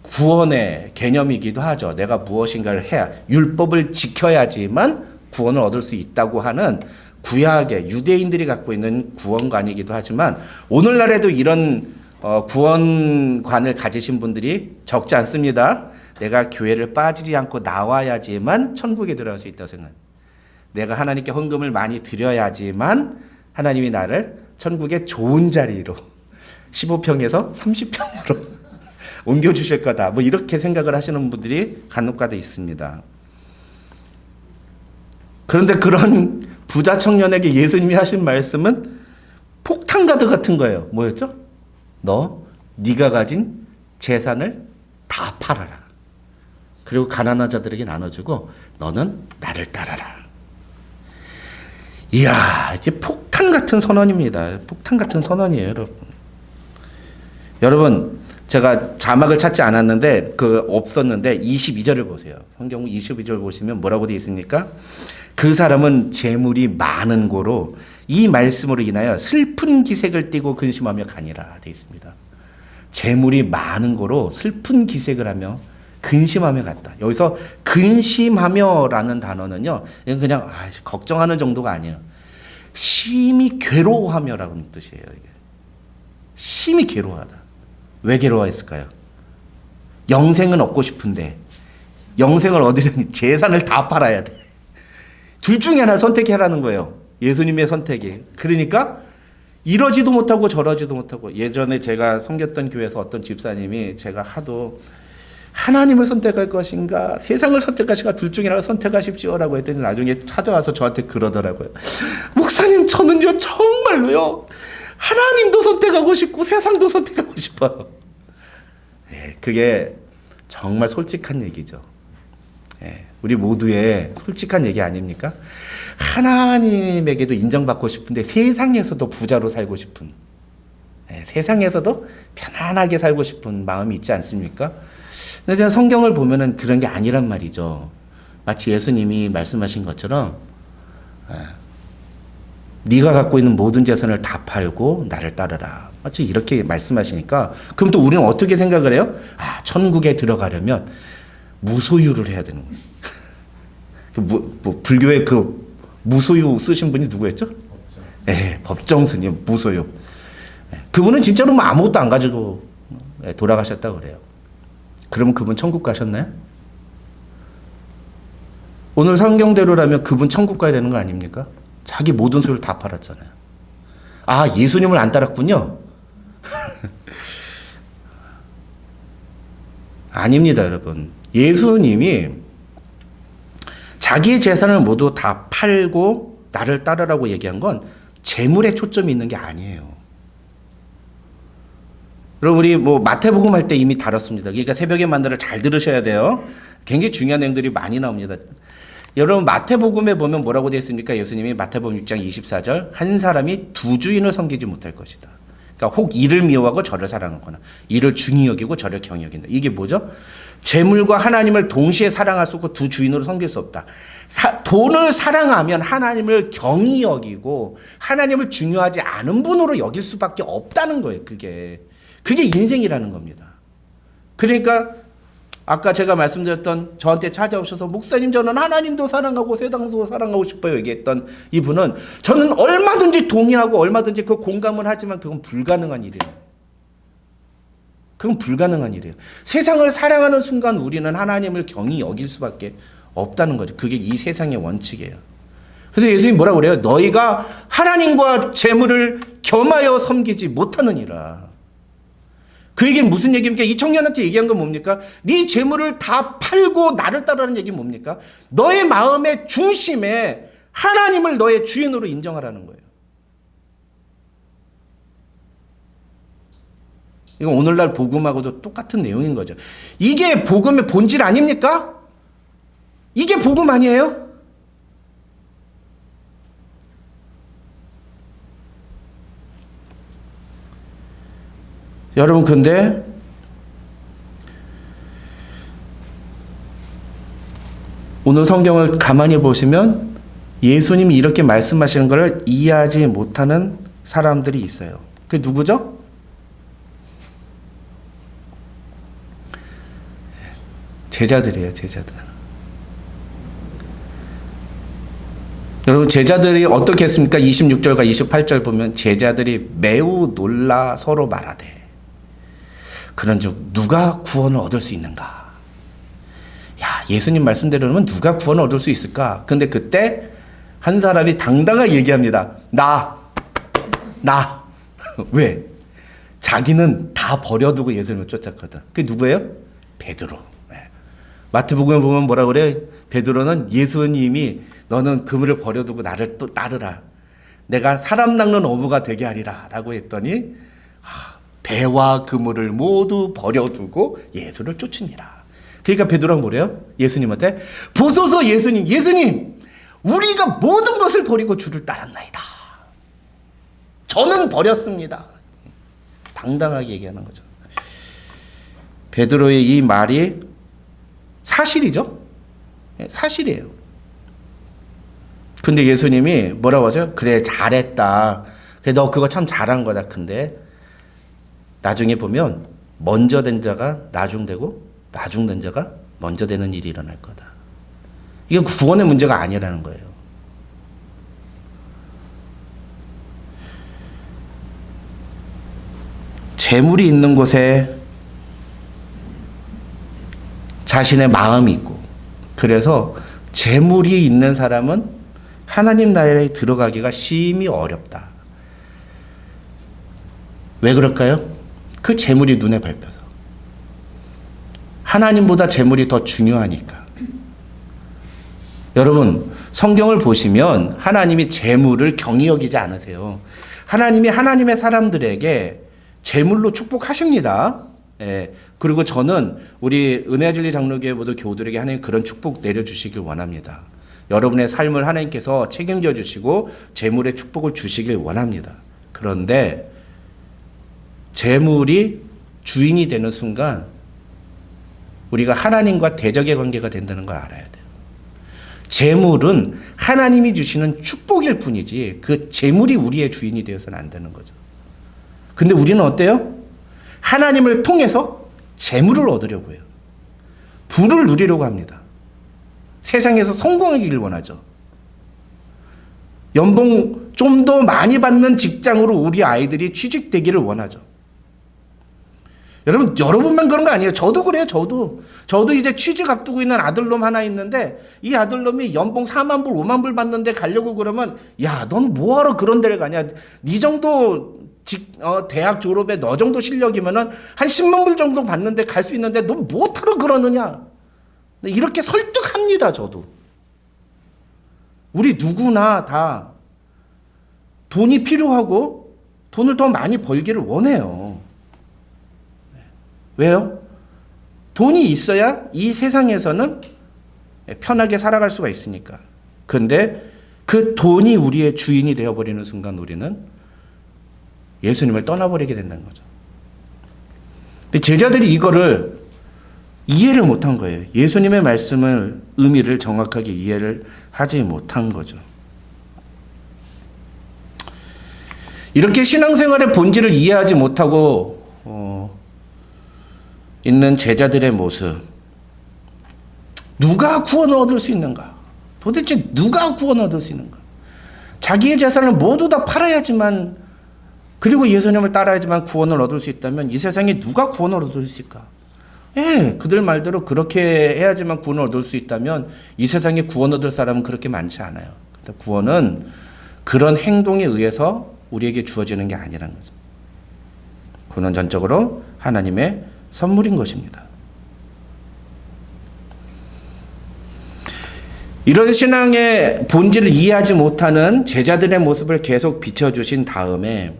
구원의 개념이기도 하죠. 내가 무엇인가를 해야, 율법을 지켜야지만 구원을 얻을 수 있다고 하는 구약의 유대인들이 갖고 있는 구원관이기도 하지만 오늘날에도 이런 구원관을 가지신 분들이 적지 않습니다. 내가 교회를 빠지지 않고 나와야지만 천국에 들어갈 수 있다고 생각합니다. 내가 하나님께 헌금을 많이 드려야지만 하나님이 나를 천국의 좋은 자리로 15평에서 30평으로 옮겨주실 거다. 뭐 이렇게 생각을 하시는 분들이 간혹가다 있습니다. 그런데 그런 부자 청년에게 예수님이 하신 말씀은 폭탄 가드 같은 거예요. 뭐였죠? 네가 가진 재산을 다 팔아라. 그리고 가난한 자들에게 나눠주고 너는 나를 따라라. 이야, 이제 폭탄 같은 선언입니다. 폭탄 같은 선언이에요, 여러분. 여러분, 제가 자막을 찾지 않았는데 없었는데 22절을 보세요. 성경 22절 보시면 뭐라고 되어 있습니까? 그 사람은 재물이 많은 고로 이 말씀으로 인하여 슬픈 기색을 띠고 근심하며 가니라 되어 있습니다. 재물이 많은 고로 슬픈 기색을 하며 근심하며 갔다. 여기서 근심하며라는 단어는요, 그냥 걱정하는 정도가 아니에요. 심히 괴로워하며라는 뜻이에요. 이게. 심히 괴로워하다. 왜 괴로워했을까요? 영생은 얻고 싶은데 영생을 얻으려니 재산을 다 팔아야 돼. 둘 중에 하나를 선택해라는 거예요. 예수님의 선택이. 그러니까 이러지도 못하고 저러지도 못하고. 예전에 제가 섬겼던 교회에서 어떤 집사님이 제가 하도 하나님을 선택할 것인가 세상을 선택할 것인가 둘 중에 하나를 선택하십시오라고 했더니 나중에 찾아와서 저한테 그러더라고요. 목사님, 저는요 정말로요 하나님도 선택하고 싶고 세상도 선택하고 싶어요. 예, 그게 정말 솔직한 얘기죠. 예, 우리 모두의 솔직한 얘기 아닙니까? 하나님에게도 인정받고 싶은데 세상에서도 부자로 살고 싶은, 예, 세상에서도 편안하게 살고 싶은 마음이 있지 않습니까? 근데 제가 성경을 보면은 그런 게 아니란 말이죠. 마치 예수님이 말씀하신 것처럼 네가 갖고 있는 모든 재산을 다 팔고 나를 따르라. 마치 이렇게 말씀하시니까 그럼 또 우리는 어떻게 생각을 해요? 천국에 들어가려면 무소유를 해야 되는 거예요. 불교의 무소유 쓰신 분이 누구였죠? 법정 스님 무소유. 그분은 진짜로 아무것도 안 가지고 돌아가셨다고 그래요. 그러면 그분 천국 가셨나요? 오늘 성경대로라면 그분 천국 가야 되는 거 아닙니까? 자기 모든 소유를 다 팔았잖아요. 예수님을 안 따랐군요. 아닙니다, 여러분. 예수님이 자기의 재산을 모두 다 팔고 나를 따르라고 얘기한 건 재물에 초점이 있는 게 아니에요. 여러분, 우리 마태복음 할 때 이미 다뤘습니다. 그러니까 새벽의 만나를 잘 들으셔야 돼요. 굉장히 중요한 내용들이 많이 나옵니다. 여러분, 마태복음에 보면 뭐라고 되어 있습니까? 예수님이 마태복음 6장 24절, 한 사람이 두 주인을 섬기지 못할 것이다. 그러니까 혹 이를 미워하고 저를 사랑하거나 이를 중히 여기고 저를 경히 여긴다. 이게 뭐죠? 재물과 하나님을 동시에 사랑할 수 없고 두 주인으로 섬길 수 없다. 돈을 사랑하면 하나님을 경히 여기고 하나님을 중요하지 않은 분으로 여길 수밖에 없다는 거예요. 그게 인생이라는 겁니다. 그러니까 아까 제가 말씀드렸던 저한테 찾아오셔서 목사님, 저는 하나님도 사랑하고 세상도 사랑하고 싶어요 얘기했던 이분은 저는 얼마든지 동의하고 얼마든지 그 공감을 하지만 그건 불가능한 일이에요. 그건 불가능한 일이에요. 세상을 사랑하는 순간 우리는 하나님을 경히 여길 수밖에 없다는 거죠. 그게 이 세상의 원칙이에요. 그래서 예수님이 뭐라고 그래요? 너희가 하나님과 재물을 겸하여 섬기지 못하느니라. 그 얘기는 무슨 얘기입니까? 이 청년한테 얘기한 건 뭡니까? 네 재물을 다 팔고 나를 따르라는 얘기는 뭡니까? 너의 마음의 중심에 하나님을 너의 주인으로 인정하라는 거예요. 이건 오늘날 복음하고도 똑같은 내용인 거죠. 이게 복음의 본질 아닙니까? 이게 복음 아니에요? 여러분, 근데 오늘 성경을 가만히 보시면 예수님이 이렇게 말씀하시는 것을 이해하지 못하는 사람들이 있어요. 그게 누구죠? 제자들이에요, 제자들. 여러분 제자들이 어떻게 했습니까? 26절과 28절 보면 제자들이 매우 놀라 서로 말하되 그런즉 누가 구원을 얻을 수 있는가? 야, 예수님 말씀대로는 누가 구원을 얻을 수 있을까? 근데 그때 한 사람이 당당하게 얘기합니다. 나. 왜? 자기는 다 버려두고 예수님을 쫓았거든. 그게 누구예요? 베드로. 마태복음에 보면 뭐라 그래? 베드로는 예수님이 너는 그물을 버려두고 나를 또 따르라. 내가 사람 낚는 어부가 되게 하리라. 라고 했더니 배와 그물을 모두 버려두고 예수를 쫓으니라. 그러니까 베드로가 뭐래요? 예수님한테 보소서 예수님 우리가 모든 것을 버리고 주를 따랐나이다. 저는 버렸습니다. 당당하게 얘기하는 거죠. 베드로의 이 말이 사실이죠. 사실이에요. 근데 예수님이 뭐라고 하세요? 그래 잘했다. 그래 너 그거 참 잘한 거다. 근데 나중에 보면 먼저 된 자가 나중되고 나중된 자가 먼저 되는 일이 일어날 거다. 이게 구원의 문제가 아니라는 거예요. 재물이 있는 곳에 자신의 마음이 있고, 그래서 재물이 있는 사람은 하나님 나라에 들어가기가 심히 어렵다. 왜 그럴까요? 그 재물이 눈에 밟혀서. 하나님보다 재물이 더 중요하니까. 여러분, 성경을 보시면 하나님이 재물을 경히 여기지 않으세요. 하나님이 하나님의 사람들에게 재물로 축복하십니다. 예. 그리고 저는 우리 은혜진리 장로교회 모두 교우들에게 하나님 그런 축복 내려주시길 원합니다. 여러분의 삶을 하나님께서 책임져 주시고 재물의 축복을 주시길 원합니다. 그런데 재물이 주인이 되는 순간 우리가 하나님과 대적의 관계가 된다는 걸 알아야 돼요. 재물은 하나님이 주시는 축복일 뿐이지 그 재물이 우리의 주인이 되어서는 안 되는 거죠. 근데 우리는 어때요? 하나님을 통해서 재물을 얻으려고 해요. 부를 누리려고 합니다. 세상에서 성공하기를 원하죠. 연봉 좀 더 많이 받는 직장으로 우리 아이들이 취직되기를 원하죠. 여러분만 그런 거 아니에요. 저도 그래요. 저도 이제 취직 앞두고 있는 아들놈 하나 있는데 이 아들놈이 연봉 4만 불, 5만 불 받는데 가려고 그러면 야, 넌 뭐하러 그런 데를 가냐. 네 정도 대학 졸업에 너 정도 실력이면은 한 10만 불 정도 받는데 갈 수 있는데 너 뭐하러 그러느냐. 이렇게 설득합니다. 저도. 우리 누구나 다 돈이 필요하고 돈을 더 많이 벌기를 원해요. 왜요? 돈이 있어야 이 세상에서는 편하게 살아갈 수가 있으니까. 근데 그 돈이 우리의 주인이 되어버리는 순간 우리는 예수님을 떠나버리게 된다는 거죠. 근데 제자들이 이거를 이해를 못한 거예요. 예수님의 말씀을 의미를 정확하게 이해를 하지 못한 거죠. 이렇게 신앙생활의 본질을 이해하지 못하고 있는 제자들의 모습. 누가 구원을 얻을 수 있는가? 도대체 누가 구원을 얻을 수 있는가? 자기의 재산을 모두 다 팔아야지만, 그리고 예수님을 따라야지만 구원을 얻을 수 있다면 이 세상에 누가 구원을 얻을 수 있을까? 예, 그들 말대로 그렇게 해야지만 구원을 얻을 수 있다면 이 세상에 구원 얻을 사람은 그렇게 많지 않아요. 구원은 그런 행동에 의해서 우리에게 주어지는 게 아니라는 거죠. 구원은 전적으로 하나님의 선물인 것입니다. 이런 신앙의 본질을 이해하지 못하는 제자들의 모습을 계속 비춰주신 다음에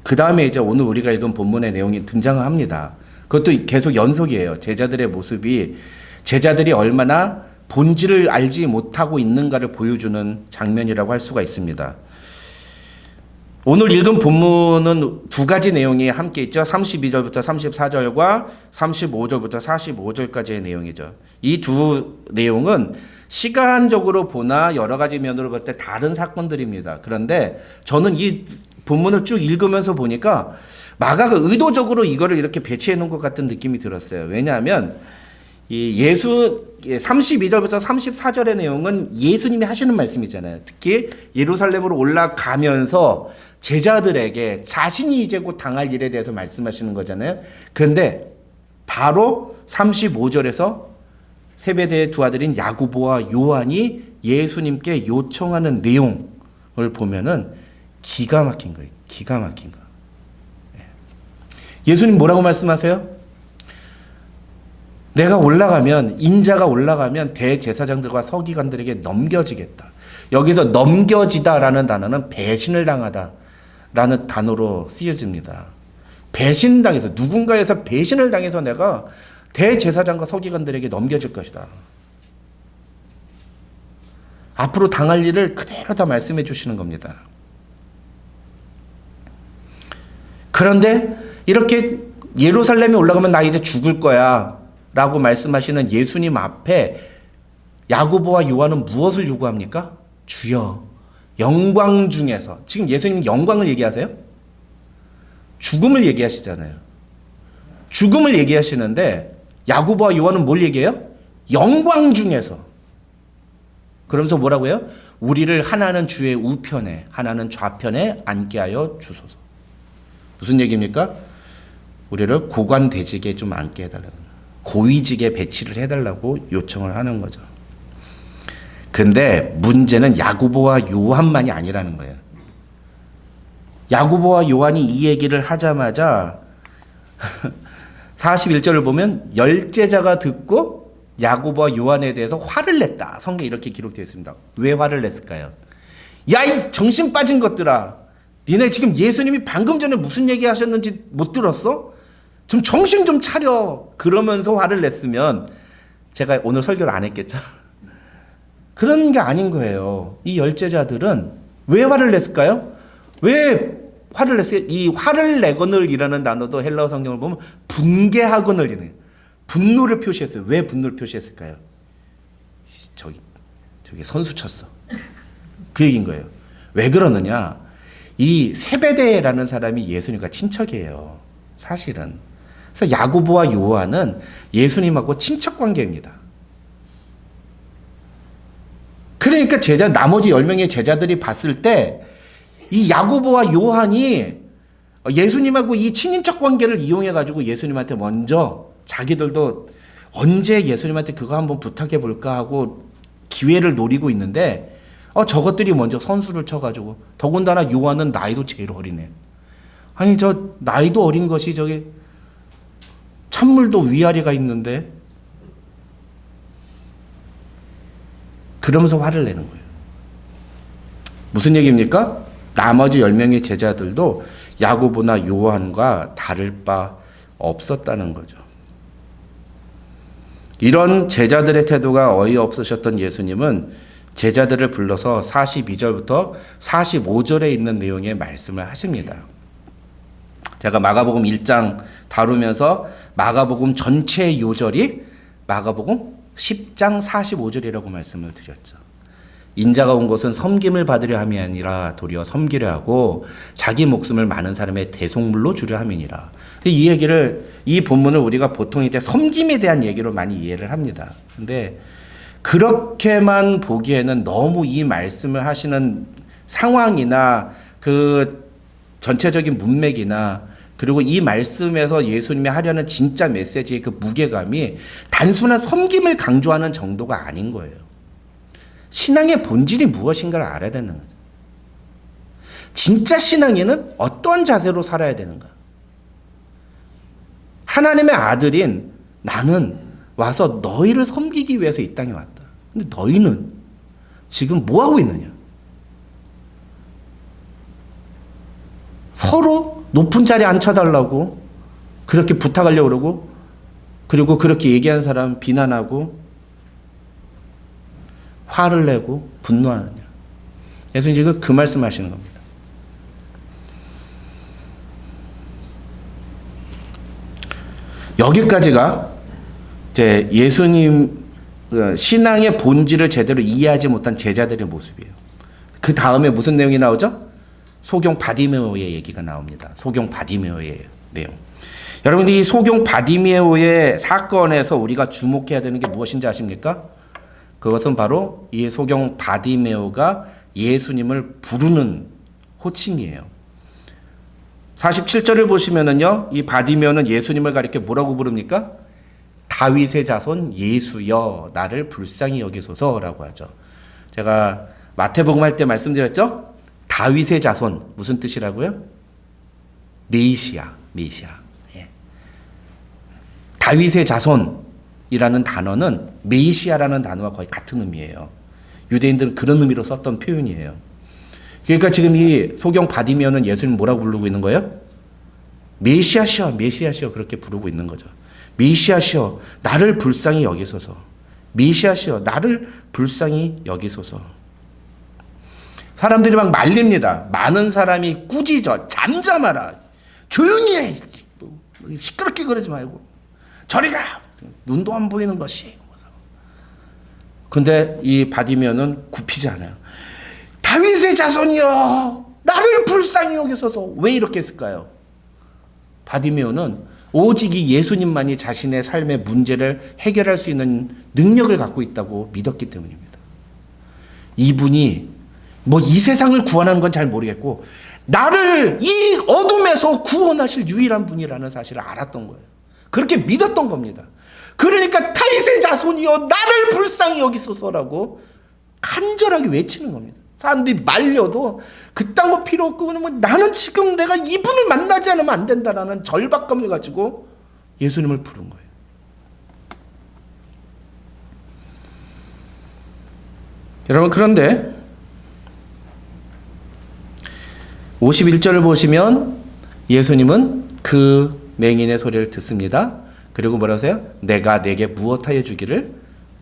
그 다음에 이제 오늘 우리가 읽은 본문의 내용이 등장합니다. 그것도 계속 연속이에요. 제자들의 모습이 제자들이 얼마나 본질을 알지 못하고 있는가를 보여주는 장면이라고 할 수가 있습니다. 오늘 읽은 본문은 두 가지 내용이 함께 있죠. 32절부터 34절과 35절부터 45절까지의 내용이죠. 이 두 내용은 시간적으로 보나 여러 가지 면으로 볼 때 다른 사건들입니다. 그런데 저는 이 본문을 쭉 읽으면서 보니까 마가가 의도적으로 이거를 이렇게 배치해 놓은 것 같은 느낌이 들었어요. 왜냐하면 이 32절부터 34절의 내용은 예수님이 하시는 말씀이잖아요. 특히 예루살렘으로 올라가면서 제자들에게 자신이 이제 곧 당할 일에 대해서 말씀하시는 거잖아요. 그런데 바로 35절에서 세베대의 두 아들인 야고보와 요한이 예수님께 요청하는 내용을 보면은 기가 막힌 거예요. 기가 막힌 거. 예수님 뭐라고 말씀하세요? 내가 올라가면, 인자가 올라가면 대제사장들과 서기관들에게 넘겨지겠다. 여기서 넘겨지다라는 단어는 배신을 당하다라는 단어로 쓰여집니다. 배신당해서, 누군가에서 배신을 당해서 내가 대제사장과 서기관들에게 넘겨질 것이다. 앞으로 당할 일을 그대로 다 말씀해 주시는 겁니다. 그런데 이렇게 예루살렘에 올라가면 나 이제 죽을 거야 라고 말씀하시는 예수님 앞에 야고보와 요한은 무엇을 요구합니까? 주여, 영광 중에서, 지금 예수님 영광을 얘기하세요? 죽음을 얘기하시잖아요. 죽음을 얘기하시는데 야고보와 요한은 뭘 얘기해요? 영광 중에서. 그러면서 뭐라고 해요? 우리를 하나는 주의 우편에, 하나는 좌편에 앉게 하여 주소서. 무슨 얘기입니까? 우리를 고관대직에 좀 앉게 해달라고, 고위직에 배치를 해달라고 요청을 하는 거죠. 근데 문제는 야고보와 요한만이 아니라는 거예요. 야고보와 요한이 이 얘기를 하자마자 41절을 보면 열제자가 듣고 야고보와 요한에 대해서 화를 냈다. 성경에 이렇게 기록되어 있습니다. 왜 화를 냈을까요? 야, 이 정신 빠진 것들아. 니네 지금 예수님이 방금 전에 무슨 얘기 하셨는지 못 들었어? 좀 정신 좀 차려. 그러면서 화를 냈으면 제가 오늘 설교를 안 했겠죠. 그런 게 아닌 거예요. 이 열제자들은 왜 화를 냈을까요? 왜 화를 냈어요? 이 화를 내거늘이라는 단어도 헬라어 성경을 보면 분개하거늘 이래요. 분노를 표시했어요. 왜 분노를 표시했을까요? 저기 선수 쳤어. 그 얘기인 거예요. 왜 그러느냐? 이 세베대라는 사람이 예수님과 친척이에요. 사실은. 그래서 야고보와 요한은 예수님하고 친척 관계입니다. 그러니까 나머지 10명의 제자들이 봤을 때 이 야고보와 요한이 예수님하고 이 친인척 관계를 이용해가지고 예수님한테 먼저 자기들도 언제 예수님한테 그거 한번 부탁해 볼까 하고 기회를 노리고 있는데 저것들이 먼저 선수를 쳐가지고, 더군다나 요한은 나이도 제일 어리네. 아니 저 나이도 어린 것이 저기 찬물도 위아래가 있는데, 그러면서 화를 내는 거예요. 무슨 얘기입니까? 나머지 10명의 제자들도 야고보나 요한과 다를 바 없었다는 거죠. 이런 제자들의 태도가 어이없으셨던 예수님은 제자들을 불러서 42절부터 45절에 있는 내용의 말씀을 하십니다. 제가 마가복음 1장 다루면서 마가복음 전체의 요절이 마가복음 10장 45절이라고 말씀을 드렸죠. 인자가 온 것은 섬김을 받으려 함이 아니라 도리어 섬기려 하고 자기 목숨을 많은 사람의 대속물로 주려 함이니라. 이 본문을 우리가 보통 이제 섬김에 대한 얘기로 많이 이해를 합니다. 근데 그렇게만 보기에는 너무 이 말씀을 하시는 상황이나 그 전체적인 문맥이나 그리고 이 말씀에서 예수님이 하려는 진짜 메시지의 그 무게감이 단순한 섬김을 강조하는 정도가 아닌 거예요. 신앙의 본질이 무엇인가를 알아야 되는 거죠. 진짜 신앙인은 어떤 자세로 살아야 되는가? 하나님의 아들인 나는 와서 너희를 섬기기 위해서 이 땅에 왔다. 근데 너희는 지금 뭐 하고 있느냐? 서로 높은 자리에 앉혀달라고 그렇게 부탁하려고 그러고, 그리고 그렇게 얘기하는 사람 비난하고 화를 내고 분노하느냐. 예수님 지금 그 말씀하시는 겁니다. 여기까지가 이제 예수님 신앙의 본질을 제대로 이해하지 못한 제자들의 모습이에요. 그 다음에 무슨 내용이 나오죠? 소경 바디메오의 얘기가 나옵니다. 소경 바디메오의 내용. 여러분들 이 소경 바디메오의 사건에서 우리가 주목해야 되는 게 무엇인지 아십니까? 그것은 바로 이 소경 바디메오가 예수님을 부르는 호칭이에요. 47절을 보시면은요, 이 바디메오는 예수님을 가리켜 뭐라고 부릅니까? 다윗의 자손 예수여 나를 불쌍히 여기소서라고 하죠. 제가 마태복음 할 때 말씀드렸죠? 다윗의 자손 무슨 뜻이라고요? 메시아. 예. 다윗의 자손이라는 단어는 메시아라는 단어와 거의 같은 의미예요. 유대인들은 그런 의미로 썼던 표현이에요. 그러니까 지금 이 소경 바디메오는 예수님 뭐라고 부르고 있는 거예요? 메시아시여 그렇게 부르고 있는 거죠. 메시아시여 나를 불쌍히 여기소서. 메시아시여 나를 불쌍히 여기소서. 사람들이 막 말립니다. 많은 사람이 꾸짖어 잠잠하라. 조용히 해. 시끄럽게 그러지 말고 저리 가. 눈도 안 보이는 것이. 근데 이 바디메오는 굽히지 않아요. 다윗의 자손이여 나를 불쌍히 여기소서. 왜 이렇게 했을까요? 바디메오는 오직 이 예수님만이 자신의 삶의 문제를 해결할 수 있는 능력을 갖고 있다고 믿었기 때문입니다. 이분이 뭐 이 세상을 구원하는 건 잘 모르겠고 나를 이 어둠에서 구원하실 유일한 분이라는 사실을 알았던 거예요. 그렇게 믿었던 겁니다. 그러니까 다윗의 자손이여 나를 불쌍히 여기소서라고 간절하게 외치는 겁니다. 사람들이 말려도 그딴 거 필요 없고 뭐 나는 지금 내가 이분을 만나지 않으면 안 된다라는 절박감을 가지고 예수님을 부른 거예요. 여러분 그런데 51절을 보시면 예수님은 그 맹인의 소리를 듣습니다. 그리고 뭐라고 하세요? 내가 내게 무엇하여 주기를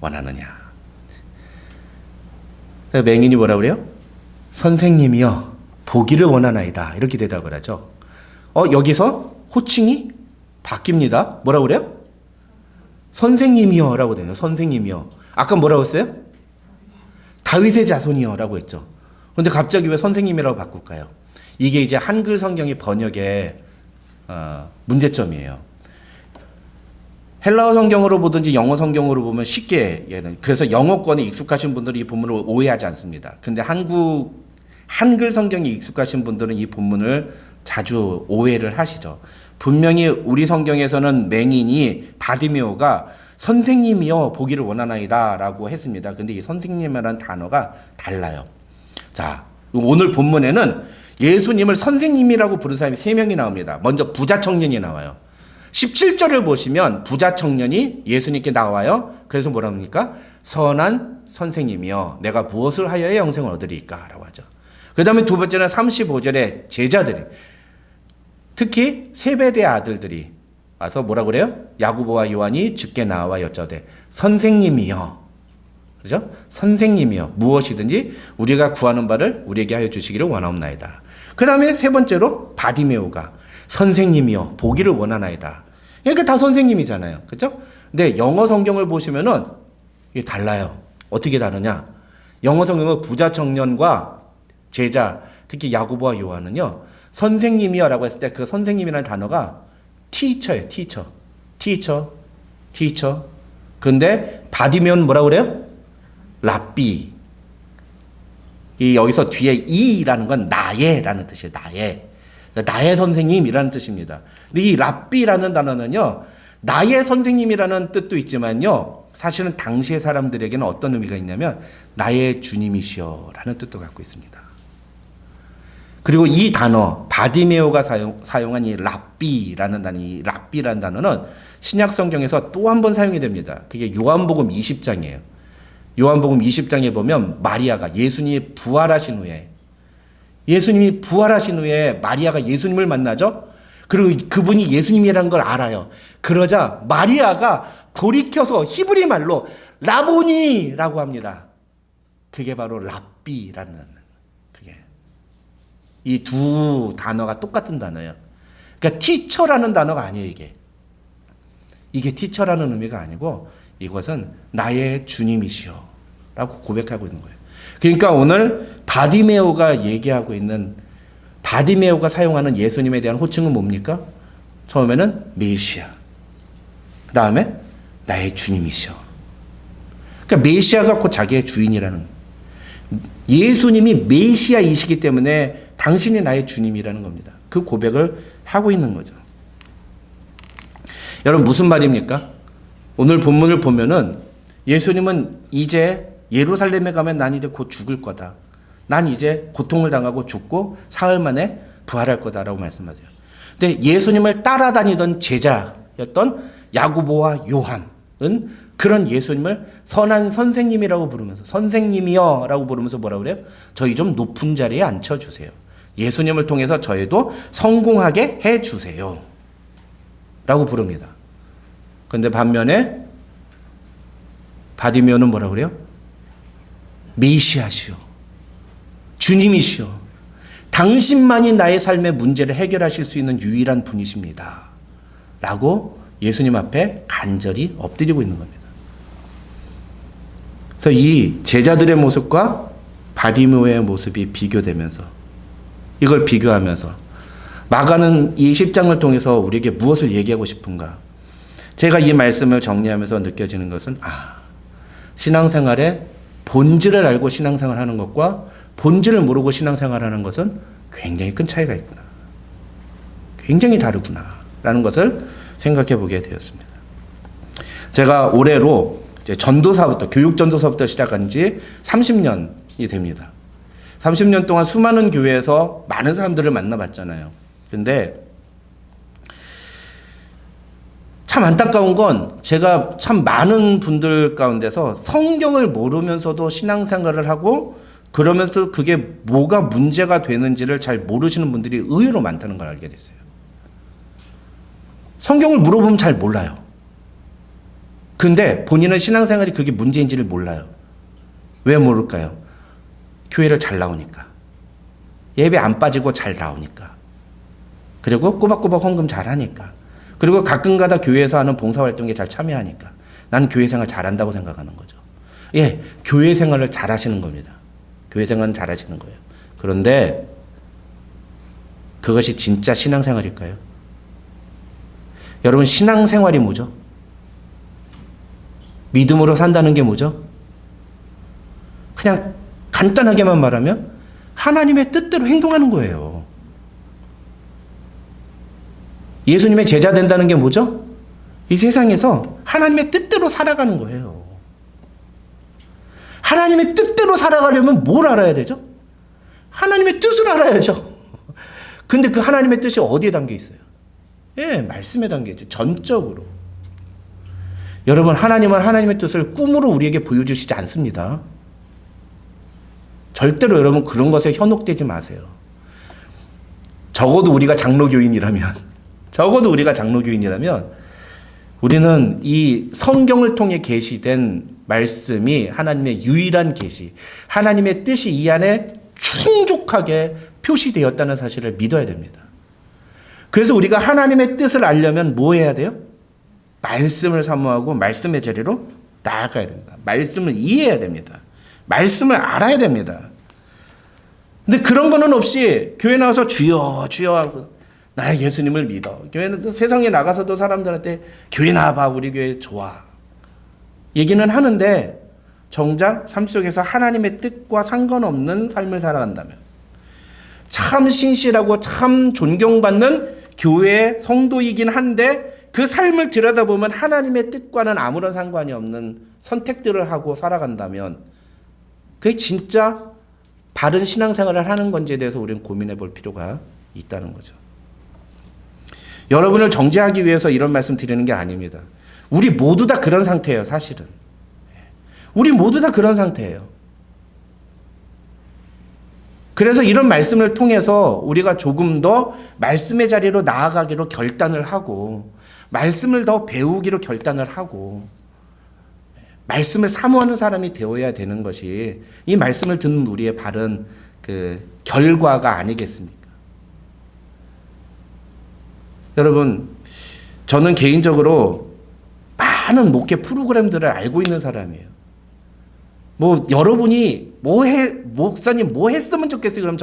원하느냐. 맹인이 뭐라고 그래요? 선생님이여 보기를 원하나이다. 이렇게 대답을 하죠. 여기서 호칭이 바뀝니다. 뭐라고 그래요? 선생님이여 라고 되네요. 선생님이여. 아까 뭐라고 했어요? 다윗의 자손이여 라고 했죠. 근데 갑자기 왜 선생님이라고 바꿀까요? 이게 이제 한글 성경의 번역의 문제점이에요. 헬라어 성경으로 보든지 영어 성경으로 보면 쉽게 그래서 영어권에 익숙하신 분들은 이 본문을 오해하지 않습니다. 근데 한글 성경이 익숙하신 분들은 이 본문을 자주 오해를 하시죠. 분명히 우리 성경에서는 맹인이 바디메오가 선생님이여 보기를 원하나이다 라고 했습니다. 근데 이 선생님이라는 단어가 달라요. 자, 오늘 본문에는 예수님을 선생님이라고 부른 사람이 3명이 나옵니다. 먼저 부자 청년이 나와요. 17절을 보시면 부자 청년이 예수님께 나와요. 그래서 뭐라 합니까? 선한 선생님이여 내가 무엇을 하여야 영생을 얻으리까? 라고 하죠. 그 다음에 두 번째는 35절에 제자들이 특히 세베대의 아들들이 와서 뭐라 그래요? 야고보와 요한이 주께 나와 여쭤되 선생님이여 그죠? 선생님이여 무엇이든지 우리가 구하는 바를 우리에게 하여 주시기를 원하옵나이다. 그 다음에 세 번째로 바디메오가 선생님이여 보기를 원하나이다. 그러니까 다 선생님이잖아요. 그렇죠? 근데 영어 성경을 보시면은 이게 달라요. 어떻게 다르냐? 영어 성경은 부자 청년과 제자, 특히 야고보와 요한은요. 선생님이여라고 했을 때 그 선생님이라는 단어가 teacher예요. teacher. 근데 바디메오는 뭐라고 그래요? 랍비. 이 여기서 뒤에 이라는 건 나의라는 뜻이에요. 나의 선생님이라는 뜻입니다. 근데 이 랍비라는 단어는요, 나의 선생님이라는 뜻도 있지만요, 사실은 당시의 사람들에게는 어떤 의미가 있냐면, 나의 주님이시여라는 뜻도 갖고 있습니다. 그리고 이 단어, 바디메오가 사용한 이 랍비라는 단어는 신약 성경에서 또 한 번 사용이 됩니다. 그게 요한복음 20장이에요. 요한복음 20장에 보면 마리아가 예수님이 부활하신 후에 마리아가 예수님을 만나죠. 그리고 그분이 예수님이라는 걸 알아요. 그러자 마리아가 돌이켜서 히브리 말로 라보니라고 합니다. 그게 바로 랍비라는 그게 이 두 단어가 똑같은 단어예요. 그러니까 티처라는 단어가 아니에요. 이게 티처라는 의미가 아니고 이것은 나의 주님이시여 라고 고백하고 있는 거예요. 그러니까 오늘 바디메오가 사용하는 예수님에 대한 호칭은 뭡니까? 처음에는 메시아, 그 다음에 나의 주님이시여. 그러니까 메시아가 곧 자기의 주인이라는 거예요. 예수님이 메시아이시기 때문에 당신이 나의 주님이라는 겁니다. 그 고백을 하고 있는 거죠. 여러분 무슨 말입니까? 오늘 본문을 보면은 예수님은 이제 예루살렘에 가면 난 이제 곧 죽을 거다. 난 이제 고통을 당하고 죽고 사흘 만에 부활할 거다라고 말씀하세요. 근데 예수님을 따라다니던 제자였던 야고보와 요한은 그런 예수님을 선한 선생님이라고 부르면서 선생님이여 라고 부르면서 뭐라고 그래요? 저희 좀 높은 자리에 앉혀주세요. 예수님을 통해서 저희도 성공하게 해주세요 라고 부릅니다. 그런데 반면에 바디메오는 뭐라고 그래요? 메시아시오, 주님이시오, 당신만이 나의 삶의 문제를 해결하실 수 있는 유일한 분이십니다 라고 예수님 앞에 간절히 엎드리고 있는 겁니다. 그래서 이 제자들의 모습과 바디메오의 모습이 비교되면서, 이걸 비교하면서 마가는 이 10장을 통해서 우리에게 무엇을 얘기하고 싶은가? 제가 이 말씀을 정리하면서 느껴지는 것은 신앙생활의 본질을 알고 신앙생활하는 것과 본질을 모르고 신앙생활하는 것은 굉장히 큰 차이가 있구나, 굉장히 다르구나 라는 것을 생각해 보게 되었습니다. 제가 올해로 이제 전도사부터, 교육 전도사부터 시작한 지 30년이 됩니다. 30년 동안 수많은 교회에서 많은 사람들을 만나봤잖아요. 근데 참 안타까운 건 제가 참 많은 분들 가운데서 성경을 모르면서도 신앙생활을 하고 그러면서 그게 뭐가 문제가 되는지를 잘 모르시는 분들이 의외로 많다는 걸 알게 됐어요. 성경을 물어보면 잘 몰라요. 근데 본인은 신앙생활이 그게 문제인지를 몰라요. 왜 모를까요? 교회를 잘 나오니까. 예배 안 빠지고 잘 나오니까. 그리고 꼬박꼬박 헌금 잘 하니까. 그리고 가끔가다 교회에서 하는 봉사활동에 잘 참여하니까. 나는 교회 생활 잘한다고 생각하는 거죠. 예, 교회 생활을 잘 하시는 겁니다. 교회 생활은 잘 하시는 거예요. 그런데 그것이 진짜 신앙생활일까요? 여러분, 신앙생활이 뭐죠? 믿음으로 산다는 게 뭐죠? 그냥 간단하게만 말하면 하나님의 뜻대로 행동하는 거예요. 예수님의 제자 된다는 게 뭐죠? 이 세상에서 하나님의 뜻대로 살아가는 거예요. 하나님의 뜻대로 살아가려면 뭘 알아야 되죠? 하나님의 뜻을 알아야죠. 근데 그 하나님의 뜻이 어디에 담겨 있어요? 예, 말씀에 담겨 있죠. 전적으로. 여러분, 하나님은 하나님의 뜻을 꿈으로 우리에게 보여주시지 않습니다. 절대로 여러분 그런 것에 현혹되지 마세요. 적어도 우리가 장로교인이라면 우리는 이 성경을 통해 계시된 말씀이 하나님의 유일한 계시, 하나님의 뜻이 이 안에 충족하게 표시되었다는 사실을 믿어야 됩니다. 그래서 우리가 하나님의 뜻을 알려면 뭐 해야 돼요? 말씀을 사모하고 말씀의 자리로 나아가야 됩니다. 말씀을 이해해야 됩니다. 말씀을 알아야 됩니다. 근데 그런 거는 없이 교회 나와서 주여 주여 하고 나의 예수님을 믿어. 교회는 세상에 나가서도 사람들한테 교회 나와봐, 우리 교회 좋아 얘기는 하는데 정작 삶 속에서 하나님의 뜻과 상관없는 삶을 살아간다면, 참 신실하고 참 존경받는 교회의 성도이긴 한데 그 삶을 들여다보면 하나님의 뜻과는 아무런 상관이 없는 선택들을 하고 살아간다면 그게 진짜 바른 신앙생활을 하는 건지에 대해서 우리는 고민해 볼 필요가 있다는 거죠. 여러분을 정죄하기 위해서 이런 말씀 드리는 게 아닙니다. 우리 모두 다 그런 상태예요, 사실은. 우리 모두 다 그런 상태예요. 그래서 이런 말씀을 통해서 우리가 조금 더 말씀의 자리로 나아가기로 결단을 하고, 말씀을 더 배우기로 결단을 하고, 말씀을 사모하는 사람이 되어야 되는 것이 이 말씀을 듣는 우리의 바른 그 결과가 아니겠습니까? 여러분, 저는 개인적으로 많은 목회 프로그램들을 알고 있는 사람이에요. 뭐 여러분이 목사님 뭐 했으면 좋겠어요? 그럼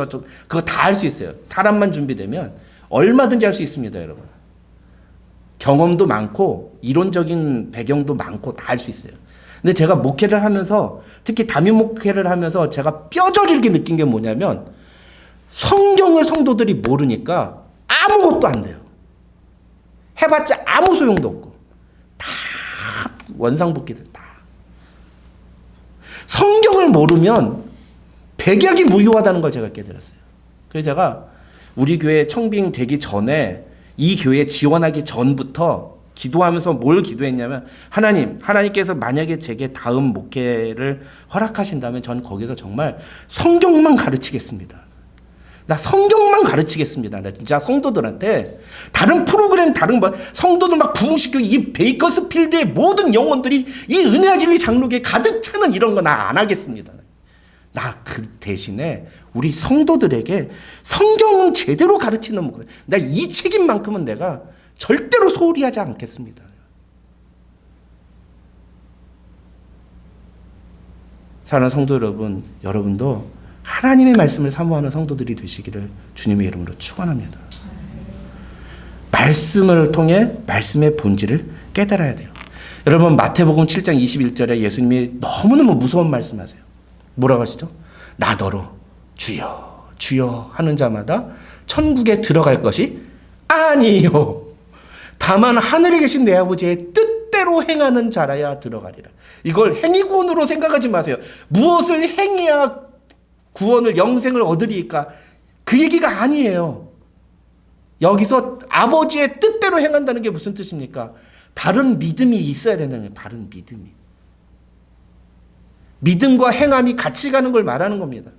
그거 다 할 수 있어요. 사람만 준비되면 얼마든지 할 수 있습니다, 여러분. 경험도 많고 이론적인 배경도 많고 다 할 수 있어요. 근데 제가 목회를 하면서 특히 담임 목회를 하면서 제가 뼈저리게 느낀 게 뭐냐면 성경을 성도들이 모르니까 아무것도 안 돼요. 해봤자 아무 소용도 없고 다 원상복귀들 다. 성경을 모르면 백약이 무효하다는 걸 제가 깨달았어요. 그래서 제가 우리 교회 청빙 되기 전에 이 교회에 지원하기 전부터 기도하면서 뭘 기도했냐면 하나님께서 만약에 제게 다음 목회를 허락하신다면 전 거기서 정말 성경만 가르치겠습니다. 나 성경만 가르치겠습니다. 나 진짜 성도들한테 다른 프로그램 성도들 막 부흥시키고 이 베이커스필드의 모든 영혼들이 이 은혜와 진리 장로교에 가득 차는 이런 거 나 안 하겠습니다. 나 그 대신에 우리 성도들에게 성경은 제대로 가르치는 목회. 나 이 책임만큼은 내가 절대로 소홀히 하지 않겠습니다. 사랑하는 성도 여러분, 여러분도 하나님의 말씀을 사모하는 성도들이 되시기를 주님의 이름으로 축원합니다. 말씀을 통해 말씀의 본질을 깨달아야 돼요. 여러분 마태복음 7장 21절에 예수님이 너무너무 무서운 말씀하세요. 뭐라고 하시죠? 나 너로 주여 주여 하는 자마다 천국에 들어갈 것이 아니요 다만 하늘에 계신 내 아버지의 뜻대로 행하는 자라야 들어가리라. 이걸 행위구원으로 생각하지 마세요. 무엇을 행해야 구원을 영생을 얻으리까? 그 얘기가 아니에요. 여기서 아버지의 뜻대로 행한다는 게 무슨 뜻입니까? 바른 믿음이 있어야 된다는 거예요. 바른 믿음이. 믿음과 행함이 같이 가는 걸 말하는 겁니다.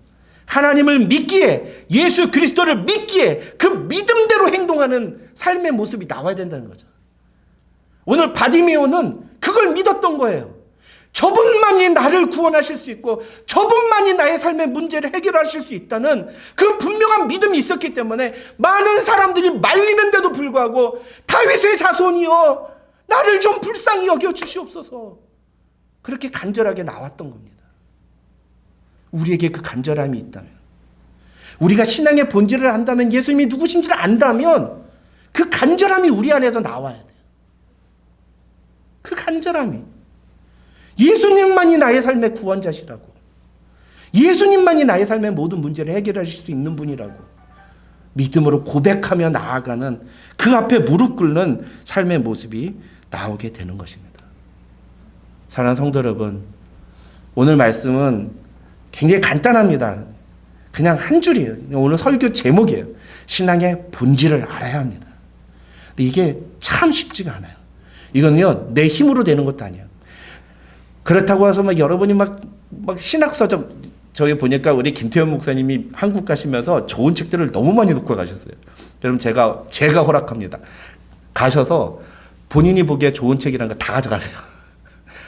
하나님을 믿기에, 예수 그리스도를 믿기에 그 믿음대로 행동하는 삶의 모습이 나와야 된다는 거죠. 오늘 바디메오는 그걸 믿었던 거예요. 저분만이 나를 구원하실 수 있고 저분만이 나의 삶의 문제를 해결하실 수 있다는 그 분명한 믿음이 있었기 때문에 많은 사람들이 말리는데도 불구하고 다윗의 자손이여 나를 좀 불쌍히 여겨 주시옵소서 그렇게 간절하게 나왔던 겁니다. 우리에게 그 간절함이 있다면, 우리가 신앙의 본질을 안다면, 예수님이 누구신지를 안다면 그 간절함이 우리 안에서 나와야 돼요. 그 간절함이. 예수님만이 나의 삶의 구원자시라고, 예수님만이 나의 삶의 모든 문제를 해결하실 수 있는 분이라고 믿음으로 고백하며 나아가는, 그 앞에 무릎 꿇는 삶의 모습이 나오게 되는 것입니다. 사랑하는 성도 여러분, 오늘 말씀은 굉장히 간단합니다. 그냥 한 줄이에요. 오늘 설교 제목이에요. 신앙의 본질을 알아야 합니다. 근데 이게 참 쉽지가 않아요. 이거는요, 내 힘으로 되는 것도 아니에요. 그렇다고 해서 여러분이 막 신학서적, 저희 보니까 우리 김태현 목사님이 한국 가시면서 좋은 책들을 너무 많이 놓고 가셨어요. 여러분 제가 허락합니다. 가셔서 본인이 보기에 좋은 책이라는 거 다 가져가세요.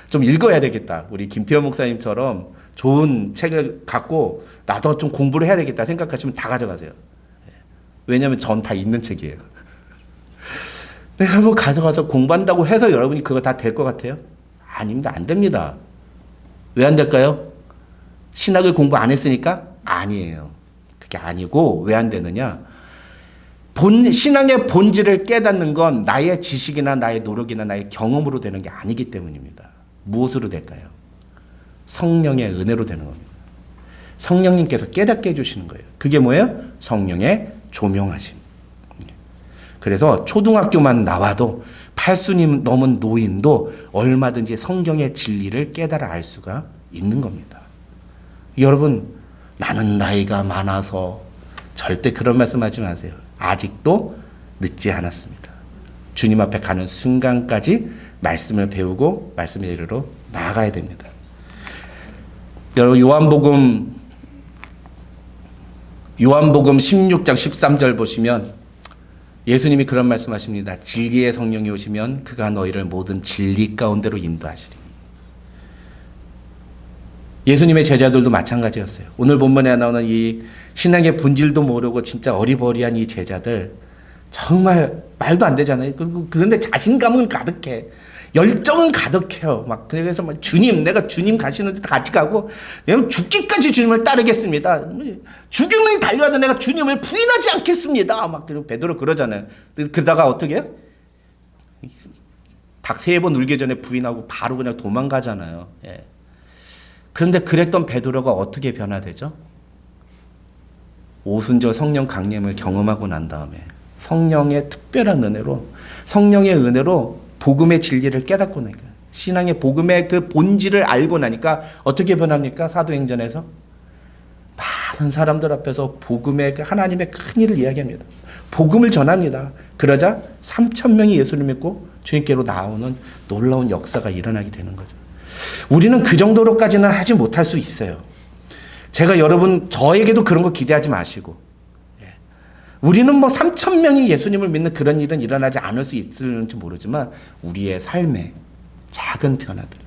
좀 읽어야 되겠다. 우리 김태현 목사님처럼 좋은 책을 갖고 나도 좀 공부를 해야 되겠다 생각하시면 다 가져가세요. 왜냐하면 전 다 있는 책이에요. 여러분 가져가서 공부한다고 해서 여러분이 그거 다 될 것 같아요? 아닙니다. 안 됩니다. 왜 안 될까요? 신학을 공부 안 했으니까? 아니에요. 그게 아니고 왜 안 되느냐? 신앙의 본질을 깨닫는 건 나의 지식이나 나의 노력이나 나의 경험으로 되는 게 아니기 때문입니다. 무엇으로 될까요? 성령의 은혜로 되는 겁니다. 성령님께서 깨닫게 해주시는 거예요. 그게 뭐예요? 성령의 조명하심. 그래서 초등학교만 나와도 80이 넘은 노인도 얼마든지 성경의 진리를 깨달아 알 수가 있는 겁니다. 여러분, 나는 나이가 많아서 절대 그런 말씀하지 마세요. 아직도 늦지 않았습니다. 주님 앞에 가는 순간까지 말씀을 배우고 말씀의 이르러 나아가야 됩니다. 여러분 요한복음 16장 13절 보시면 예수님이 그런 말씀하십니다. 진리의 성령이 오시면 그가 너희를 모든 진리 가운데로 인도하시리니. 예수님의 제자들도 마찬가지였어요. 오늘 본문에 나오는 이 신앙의 본질도 모르고 진짜 어리버리한 이 제자들 정말 말도 안 되잖아요. 그런데 자신감은 가득해. 열정은 가득해요. 막 그래서 주님, 내가 주님 가시는 데 같이 가고 내가 죽기까지 주님을 따르겠습니다. 죽음이 달려와도 내가 주님을 부인하지 않겠습니다. 막 베드로 그러잖아요. 그러다가 어떻게 해요? 닭 3번 울기 전에 부인하고 바로 그냥 도망가잖아요. 예. 그런데 그랬던 베드로가 어떻게 변화되죠? 오순절 성령 강림을 경험하고 난 다음에 성령의 특별한 은혜로, 성령의 은혜로 복음의 진리를 깨닫고 나니까, 신앙의 복음의 그 본질을 알고 나니까 어떻게 변합니까? 사도행전에서 많은 사람들 앞에서 복음의 그 하나님의 큰 일을 이야기합니다. 복음을 전합니다. 그러자 3,000명이 예수를 믿고 주님께로 나오는 놀라운 역사가 일어나게 되는 거죠. 우리는 그 정도로까지는 하지 못할 수 있어요. 제가 여러분, 저에게도 그런 거 기대하지 마시고, 우리는 뭐 3,000명이 예수님을 믿는 그런 일은 일어나지 않을 수 있을지 모르지만 우리의 삶의 작은 변화들,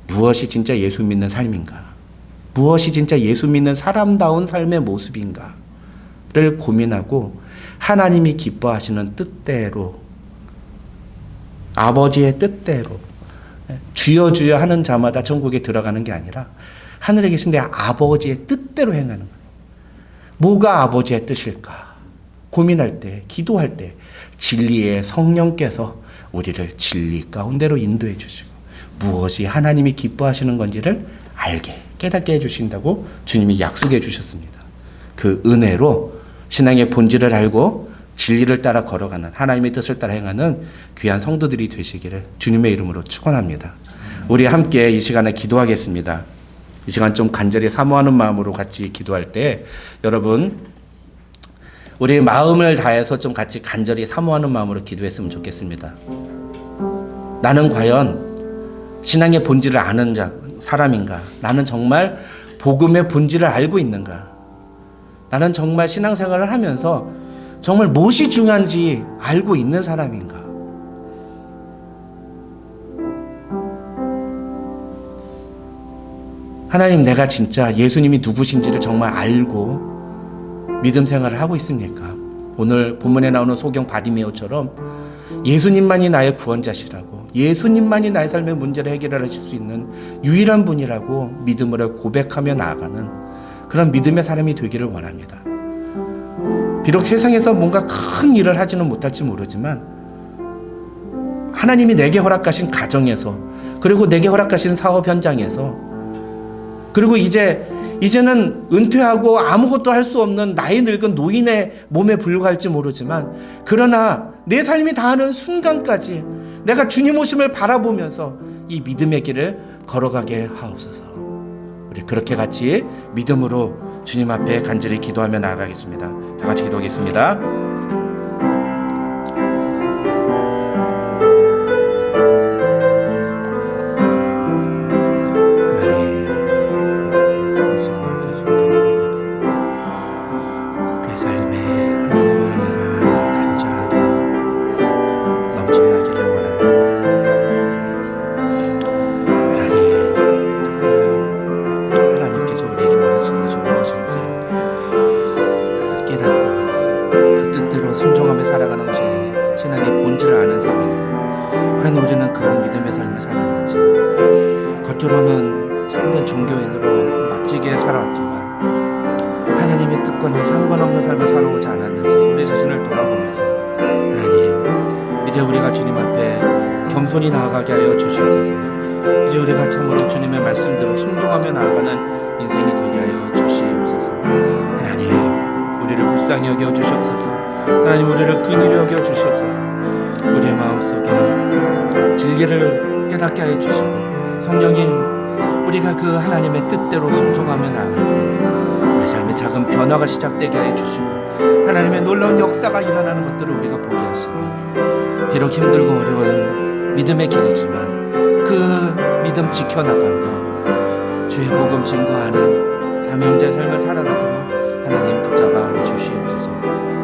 무엇이 진짜 예수 믿는 삶인가, 무엇이 진짜 예수 믿는 사람다운 삶의 모습인가를 고민하고 하나님이 기뻐하시는 뜻대로, 아버지의 뜻대로 주여 주여 하는 자마다 천국에 들어가는 게 아니라 하늘에 계신 내 아버지의 뜻대로 행하는 거예요. 뭐가 아버지의 뜻일까? 고민할 때, 기도할 때 진리의 성령께서 우리를 진리 가운데로 인도해 주시고 무엇이 하나님이 기뻐하시는 건지를 알게, 깨닫게 해주신다고 주님이 약속해 주셨습니다. 그 은혜로 신앙의 본질을 알고 진리를 따라 걸어가는, 하나님의 뜻을 따라 행하는 귀한 성도들이 되시기를 주님의 이름으로 축원합니다. 우리 함께 이 시간에 기도하겠습니다. 이 시간 좀 간절히 사모하는 마음으로 같이 기도할 때 여러분, 우리 마음을 다해서 좀 같이 간절히 사모하는 마음으로 기도했으면 좋겠습니다. 나는 과연 신앙의 본질을 아는 사람인가? 나는 정말 복음의 본질을 알고 있는가? 나는 정말 신앙생활을 하면서 정말 무엇이 중요한지 알고 있는 사람인가? 하나님, 내가 진짜 예수님이 누구신지를 정말 알고 믿음 생활을 하고 있습니까? 오늘 본문에 나오는 소경 바디메오처럼 예수님만이 나의 구원자시라고, 예수님만이 나의 삶의 문제를 해결하실 수 있는 유일한 분이라고 믿음으로 고백하며 나아가는 그런 믿음의 사람이 되기를 원합니다. 비록 세상에서 뭔가 큰 일을 하지는 못할지 모르지만 하나님이 내게 허락하신 가정에서, 그리고 내게 허락하신 사업 현장에서, 그리고 이제는 은퇴하고 아무것도 할 수 없는 나이 늙은 노인의 몸에 불과할지 모르지만, 그러나 내 삶이 다하는 순간까지 내가 주님 오심을 바라보면서 이 믿음의 길을 걸어가게 하옵소서. 우리 그렇게 같이 믿음으로 주님 앞에 간절히 기도하며 나아가겠습니다. 다 같이 기도하겠습니다. 우리는 그런 믿음의 삶을 살았는지, 겉으로는 참된 종교인으로 멋지게 살아왔지만 하나님의 뜻과는 상관없는 삶을 살아오지 않았는지 우리 자신을 돌아보면서, 하나님, 이제 우리가 주님 앞에 겸손히 나아가게 하여 주시옵소서. 이제 우리가 참으로 주님의 말씀대로 순종하며 나아가는 인생이 되게 하여 주시옵소서. 하나님, 우리를 불쌍히 여겨 주시옵소서. 하나님, 우리를 긍휼히 여겨 주시옵소서. 우리의 마음속에 진리를 깨닫게 하여 주시고, 성령님, 우리가 그 하나님의 뜻대로 순종하며 나아갈 때 우리 삶의 작은 변화가 시작되게 하여 주시고, 하나님의 놀라운 역사가 일어나는 것들을 우리가 보게 하시고, 비록 힘들고 어려운 믿음의 길이지만 그 믿음 지켜나가며 주의 복음 증거하는 사명자의 삶을 살아가도록 하나님 붙잡아 주시옵소서.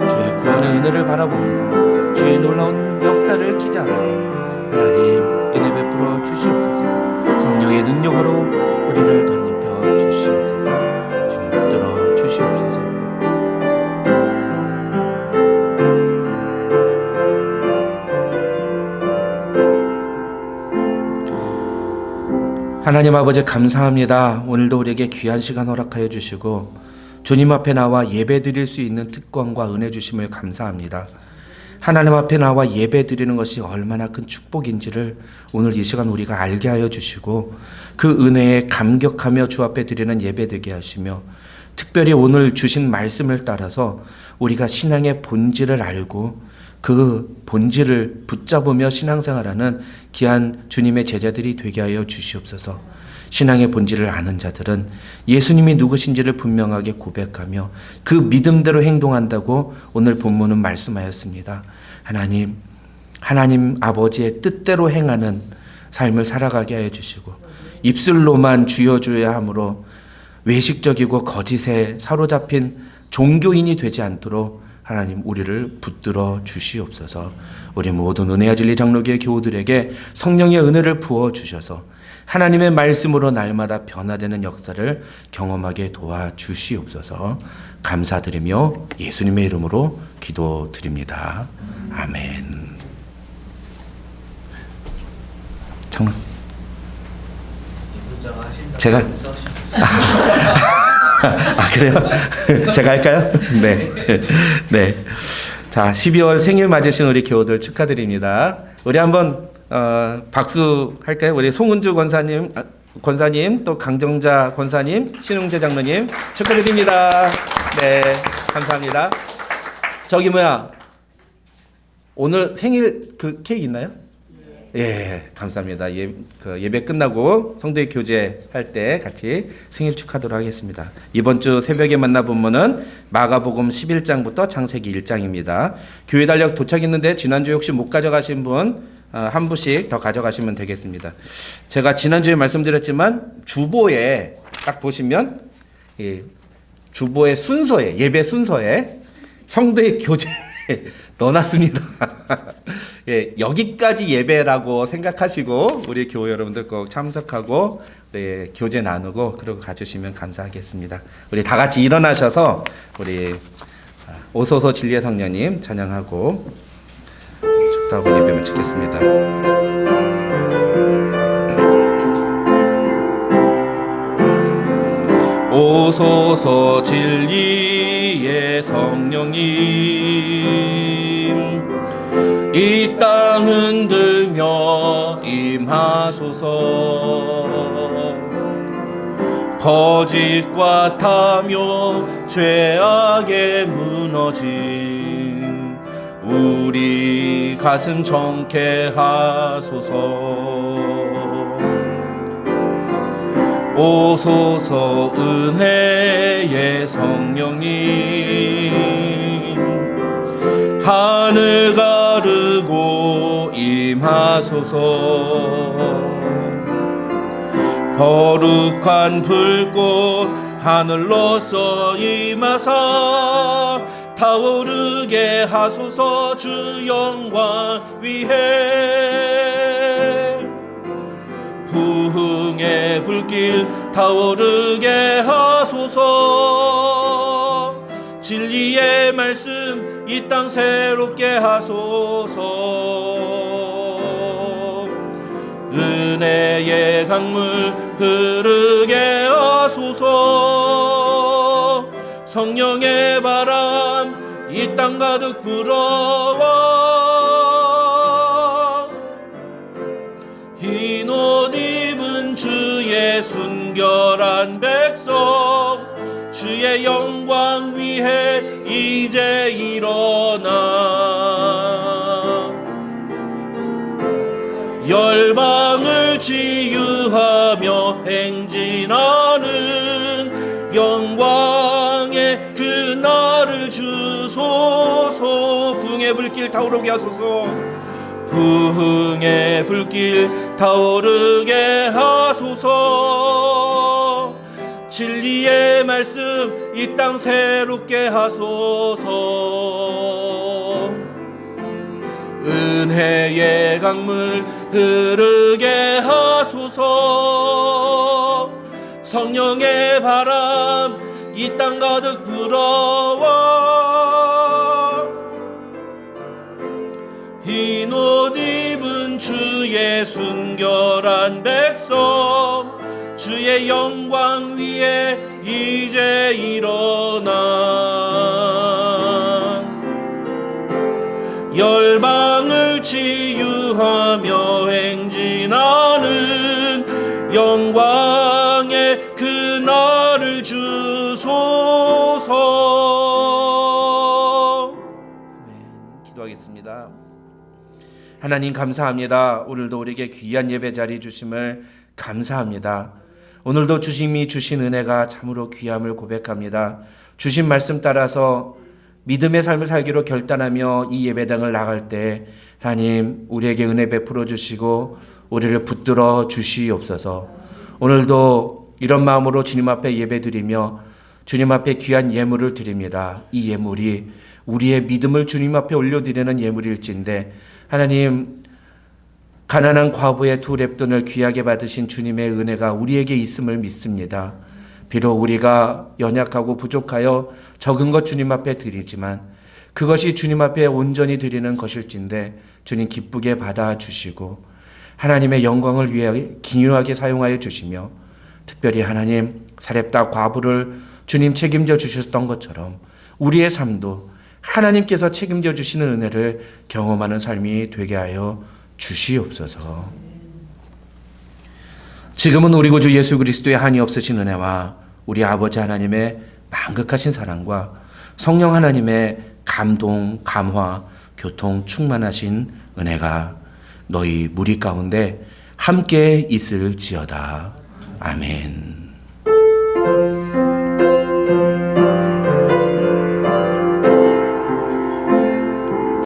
주의 구원의 은혜를 바라봅니다. 주의 놀라운 역사를 기대합니다. 하나님, 은혜 베풀어 주시옵소서. 성령의 능력으로 우리를 덧입혀 주시옵소서. 주님, 붙들어 주시옵소서. 하나님 아버지, 감사합니다. 오늘도 우리에게 귀한 시간 허락하여 주시고 주님 앞에 나와 예배 드릴 수 있는 특권과 은혜 주심을 감사합니다. 하나님 앞에 나와 예배 드리는 것이 얼마나 큰 축복인지를 오늘 이 시간 우리가 알게 하여 주시고 그 은혜에 감격하며 주 앞에 드리는 예배 되게 하시며 특별히 오늘 주신 말씀을 따라서 우리가 신앙의 본질을 알고 그 본질을 붙잡으며 신앙생활하는 귀한 주님의 제자들이 되게 하여 주시옵소서. 신앙의 본질을 아는 자들은 예수님이 누구신지를 분명하게 고백하며 그 믿음대로 행동한다고 오늘 본문은 말씀하였습니다. 하나님 아버지의 뜻대로 행하는 삶을 살아가게 하여 주시고 입술로만 주여 주여 함으로 외식적이고 거짓에 사로잡힌 종교인이 되지 않도록 하나님 우리를 붙들어 주시옵소서. 우리 모든 은혜와 진리 장로교회 교우들에게 성령의 은혜를 부어 주셔서 하나님의 말씀으로 날마다 변화되는 역사를 경험하게 도와주시옵소서. 감사드리며 예수님의 이름으로 기도드립니다. 아멘. 장로 제가 그래요? 제가 할까요? 네. 자, 12월 생일 맞으신 우리 교우들 축하드립니다. 우리 한번 박수 할까요? 우리 송은주 권사님, 또 강정자 권사님, 신웅재 장로님 축하드립니다. 네, 감사합니다. 오늘 생일 그 케이크 있나요? 예, 감사합니다. 예배 끝나고 성도의 교제할 때 같이 생일 축하하도록 하겠습니다. 이번 주 새벽에 만나 본문은 마가복음 11장부터 창세기 1장입니다. 교회 달력 도착했는데 지난주에 혹시 못 가져가신 분 한 부씩 더 가져가시면 되겠습니다. 제가 지난주에 말씀드렸지만 주보에 딱 보시면 주보의 순서에 예배 순서에 성도의 교제 넣어놨습니다. 예, 여기까지 예배라고 생각하시고 우리 교회 여러분들 꼭 참석하고 교제 나누고 그러고 가주시면 감사하겠습니다. 우리 다 같이 일어나셔서 우리 오소서 진리의 성령님 찬양하고 축도하고 예배를 드리겠습니다. 오소서 진리의 성령님 이 땅 흔들며 임하소서. 거짓과 탐욕 죄악에 무너진 우리 가슴 정케 하소서. 오소서 은혜의 성령님 하늘 가르고 임하소서. 거룩한 불꽃 하늘로서 임하사 타오르게 하소서. 주 영광 위에 부흥의 불길 타오르게 하소서. 진리의 말씀 이 땅 새롭게 하소서. 은혜의 강물 흐르게 하소서. 성령의 바람 이 땅 가득 불어와 흰 옷 입은 주의 순결한 백성 주의 영광 위에 이제 일어나 열방을 치유하며 행진하는 영광의 그날을 주소서. 부흥의 불길 타오르게 하소서. 부흥의 불길 타오르게 하소서. 진리의 말씀 이 땅 새롭게 하소서. 은혜의 강물 흐르게 하소서. 성령의 바람 이 땅 가득 불어와 흰 옷 입은 주의 순결한 백성 주의 영광 위에 이제 일어나 열방을 치유하며 행진하는 영광의 그날을 주소서. 아멘. 기도하겠습니다. 하나님 감사합니다. 오늘도 우리에게 귀한 예배 자리 주심을 감사합니다. 오늘도 주님이 주신 은혜가 참으로 귀함을 고백합니다. 주신 말씀 따라서 믿음의 삶을 살기로 결단하며 이 예배당을 나갈 때 하나님 우리에게 은혜 베풀어 주시고 우리를 붙들어 주시옵소서. 오늘도 이런 마음으로 주님 앞에 예배드리며 주님 앞에 귀한 예물을 드립니다. 이 예물이 우리의 믿음을 주님 앞에 올려드리는 예물일진데 하나님 가난한 과부의 2렙돈을 귀하게 받으신 주님의 은혜가 우리에게 있음을 믿습니다. 비록 우리가 연약하고 부족하여 적은 것 주님 앞에 드리지만 그것이 주님 앞에 온전히 드리는 것일진데 주님 기쁘게 받아주시고 하나님의 영광을 위해 기유하게 사용하여 주시며 특별히 하나님 사렙다 과부를 주님 책임져 주셨던 것처럼 우리의 삶도 하나님께서 책임져 주시는 은혜를 경험하는 삶이 되게 하여 주시옵소서. 지금은 우리 구주 예수 그리스도의 한이 없으신 은혜와 우리 아버지 하나님의 만극하신 사랑과 성령 하나님의 감동, 감화, 교통 충만하신 은혜가 너희 무리 가운데 함께 있을지어다. 아멘.